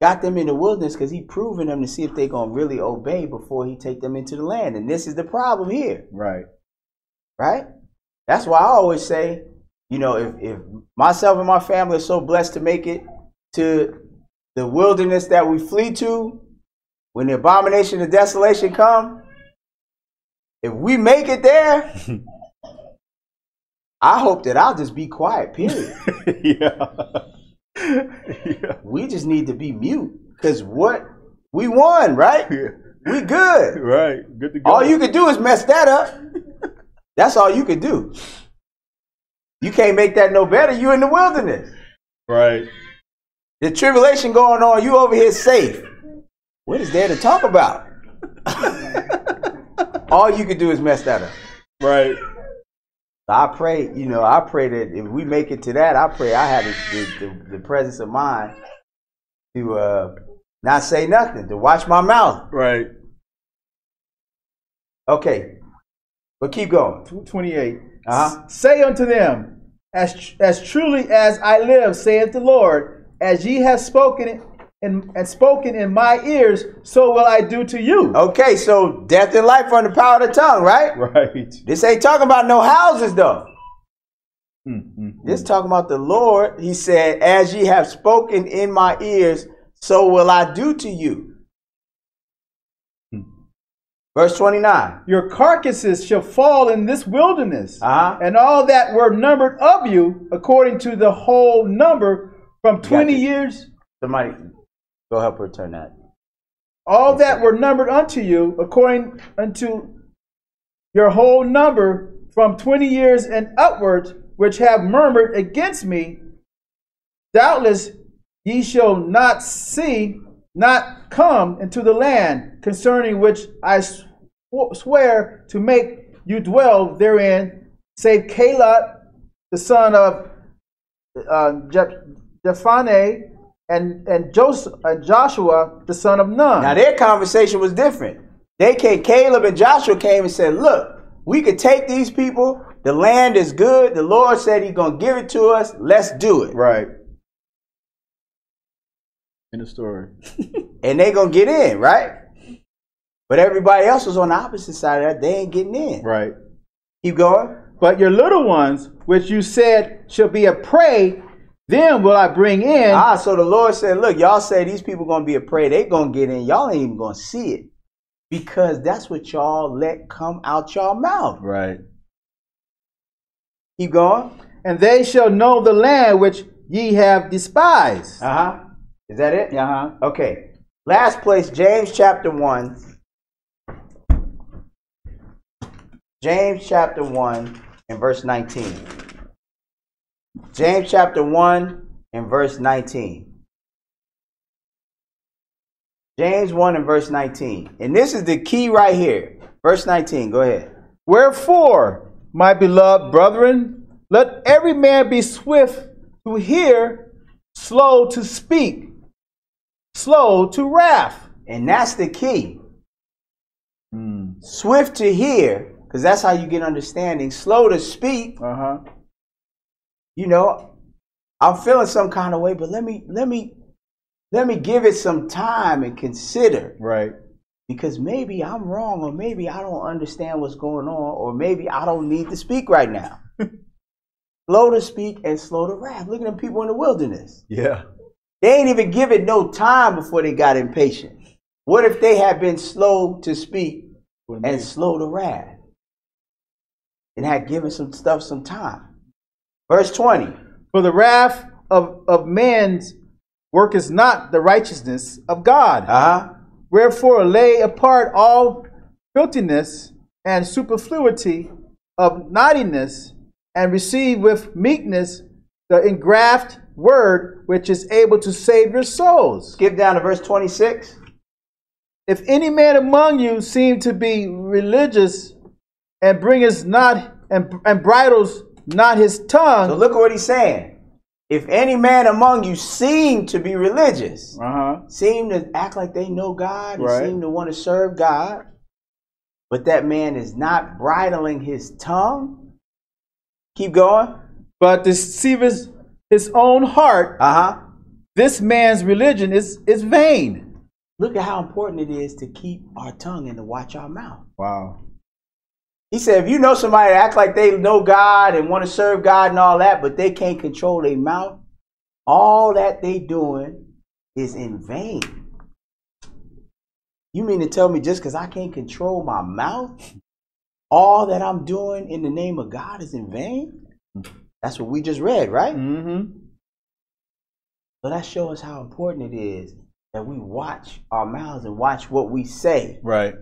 Got them in the wilderness because he proving them to see if they're going to really obey before he take them into the land. And this is the problem here. Right. That's why I always say, you know, if myself and my family are so blessed to make it to the wilderness that we flee to, when the abomination of desolation come, if we make it there, I hope that I'll just be quiet, period. We just need to be mute, because what we won, right? We good. Good to go. All you could do is mess that up. That's all you could do. You can't make that no better. You in the wilderness. The tribulation going on, you over here safe. What is there to talk about? All you could do is mess that up. I pray, I pray that if we make it to that, I pray I have the presence of mind to not say nothing, to watch my mouth. Okay, but keep going. 28. Say unto them, as truly as I live, saith the Lord, as ye have spoken in my ears, so will I do to you. Okay, so death and life are in the power of the tongue, right? This ain't talking about no houses, though. This talking about the Lord. He said, as ye have spoken in my ears, so will I do to you. Verse 29. Your carcasses shall fall in this wilderness, and all that were numbered of you, according to the whole number, from 20 years. Somebody go help her turn that. All that were numbered unto you, according unto your whole number, from 20 years and upwards, which have murmured against me, doubtless ye shall not come into the land concerning which I swear to make you dwell therein, save Caleb, the son of Jephunneh, and Joshua, the son of Nun. Now their conversation was different. Caleb and Joshua came and said, look, we could take these people. The land is good. The Lord said he's going to give it to us. Let's do it. Right. In the story. And they're going to get in, right? But everybody else was on the opposite side of that. They ain't getting in. Right. Keep going. But your little ones, which you said shall be a prey, them will I bring in. So the Lord said, look, y'all say these people going to be a prey. They going to get in. Y'all ain't even going to see it. Because that's what y'all let come out y'all mouth. Right. Keep going. And they shall know the land which ye have despised. Is that it? Okay. Last place, James chapter 1. James chapter 1 and verse 19. James chapter 1 and verse 19. James 1 and verse 19. And this is the key right here. Verse 19. Go ahead. Wherefore, my beloved brethren, let every man be swift to hear, slow to speak, slow to wrath. And that's the key. Swift to hear, because that's how you get understanding. Slow to speak. You know, I'm feeling some kind of way, but let me give it some time and consider. Right. Because maybe I'm wrong, or maybe I don't understand what's going on, or maybe I don't need to speak right now. Slow to speak and slow to wrath. Look at them people in the wilderness. Yeah. They ain't even give it no time before they got impatient. What if they had been slow to speak and slow to wrath? And had given some stuff some time. Verse 20. For the wrath of man's work is not the righteousness of God. Wherefore lay apart all filthiness and superfluity of naughtiness, and receive with meekness the engraft word which is able to save your souls. Skip down to verse 26. If any man among you seem to be religious and bringeth not and bridles not his tongue. So look at what he's saying. If any man among you seem to be religious, seem to act like they know God, and seem to want to serve God, but that man is not bridling his tongue. Keep going. But deceiveth his own heart. This man's religion is vain. Look at how important it is to keep our tongue and to watch our mouth. Wow. He said, if you know somebody that act like they know God and want to serve God and all that, but they can't control their mouth, all that they doing is in vain. You mean to tell me just because I can't control my mouth, all that I'm doing in the name of God is in vain? That's what we just read, right? So that shows us how important it is that we watch our mouths and watch what we say. Right.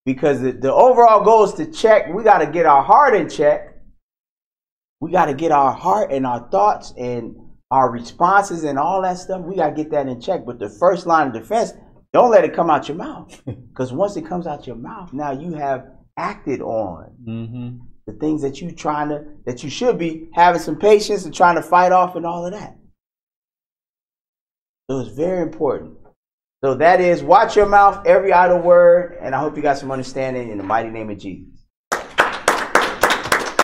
Because the overall goal is to check. We got to get our heart in check. We got to get our heart and our thoughts and our responses and all that stuff. We got to get that in check. But the first line of defense, don't let it come out your mouth. Because once it comes out your mouth, now you have acted on the things that you should be having some patience and trying to fight off and all of that. So it's very important. So that is, watch your mouth, every idle word, and I hope you got some understanding in the mighty name of Jesus.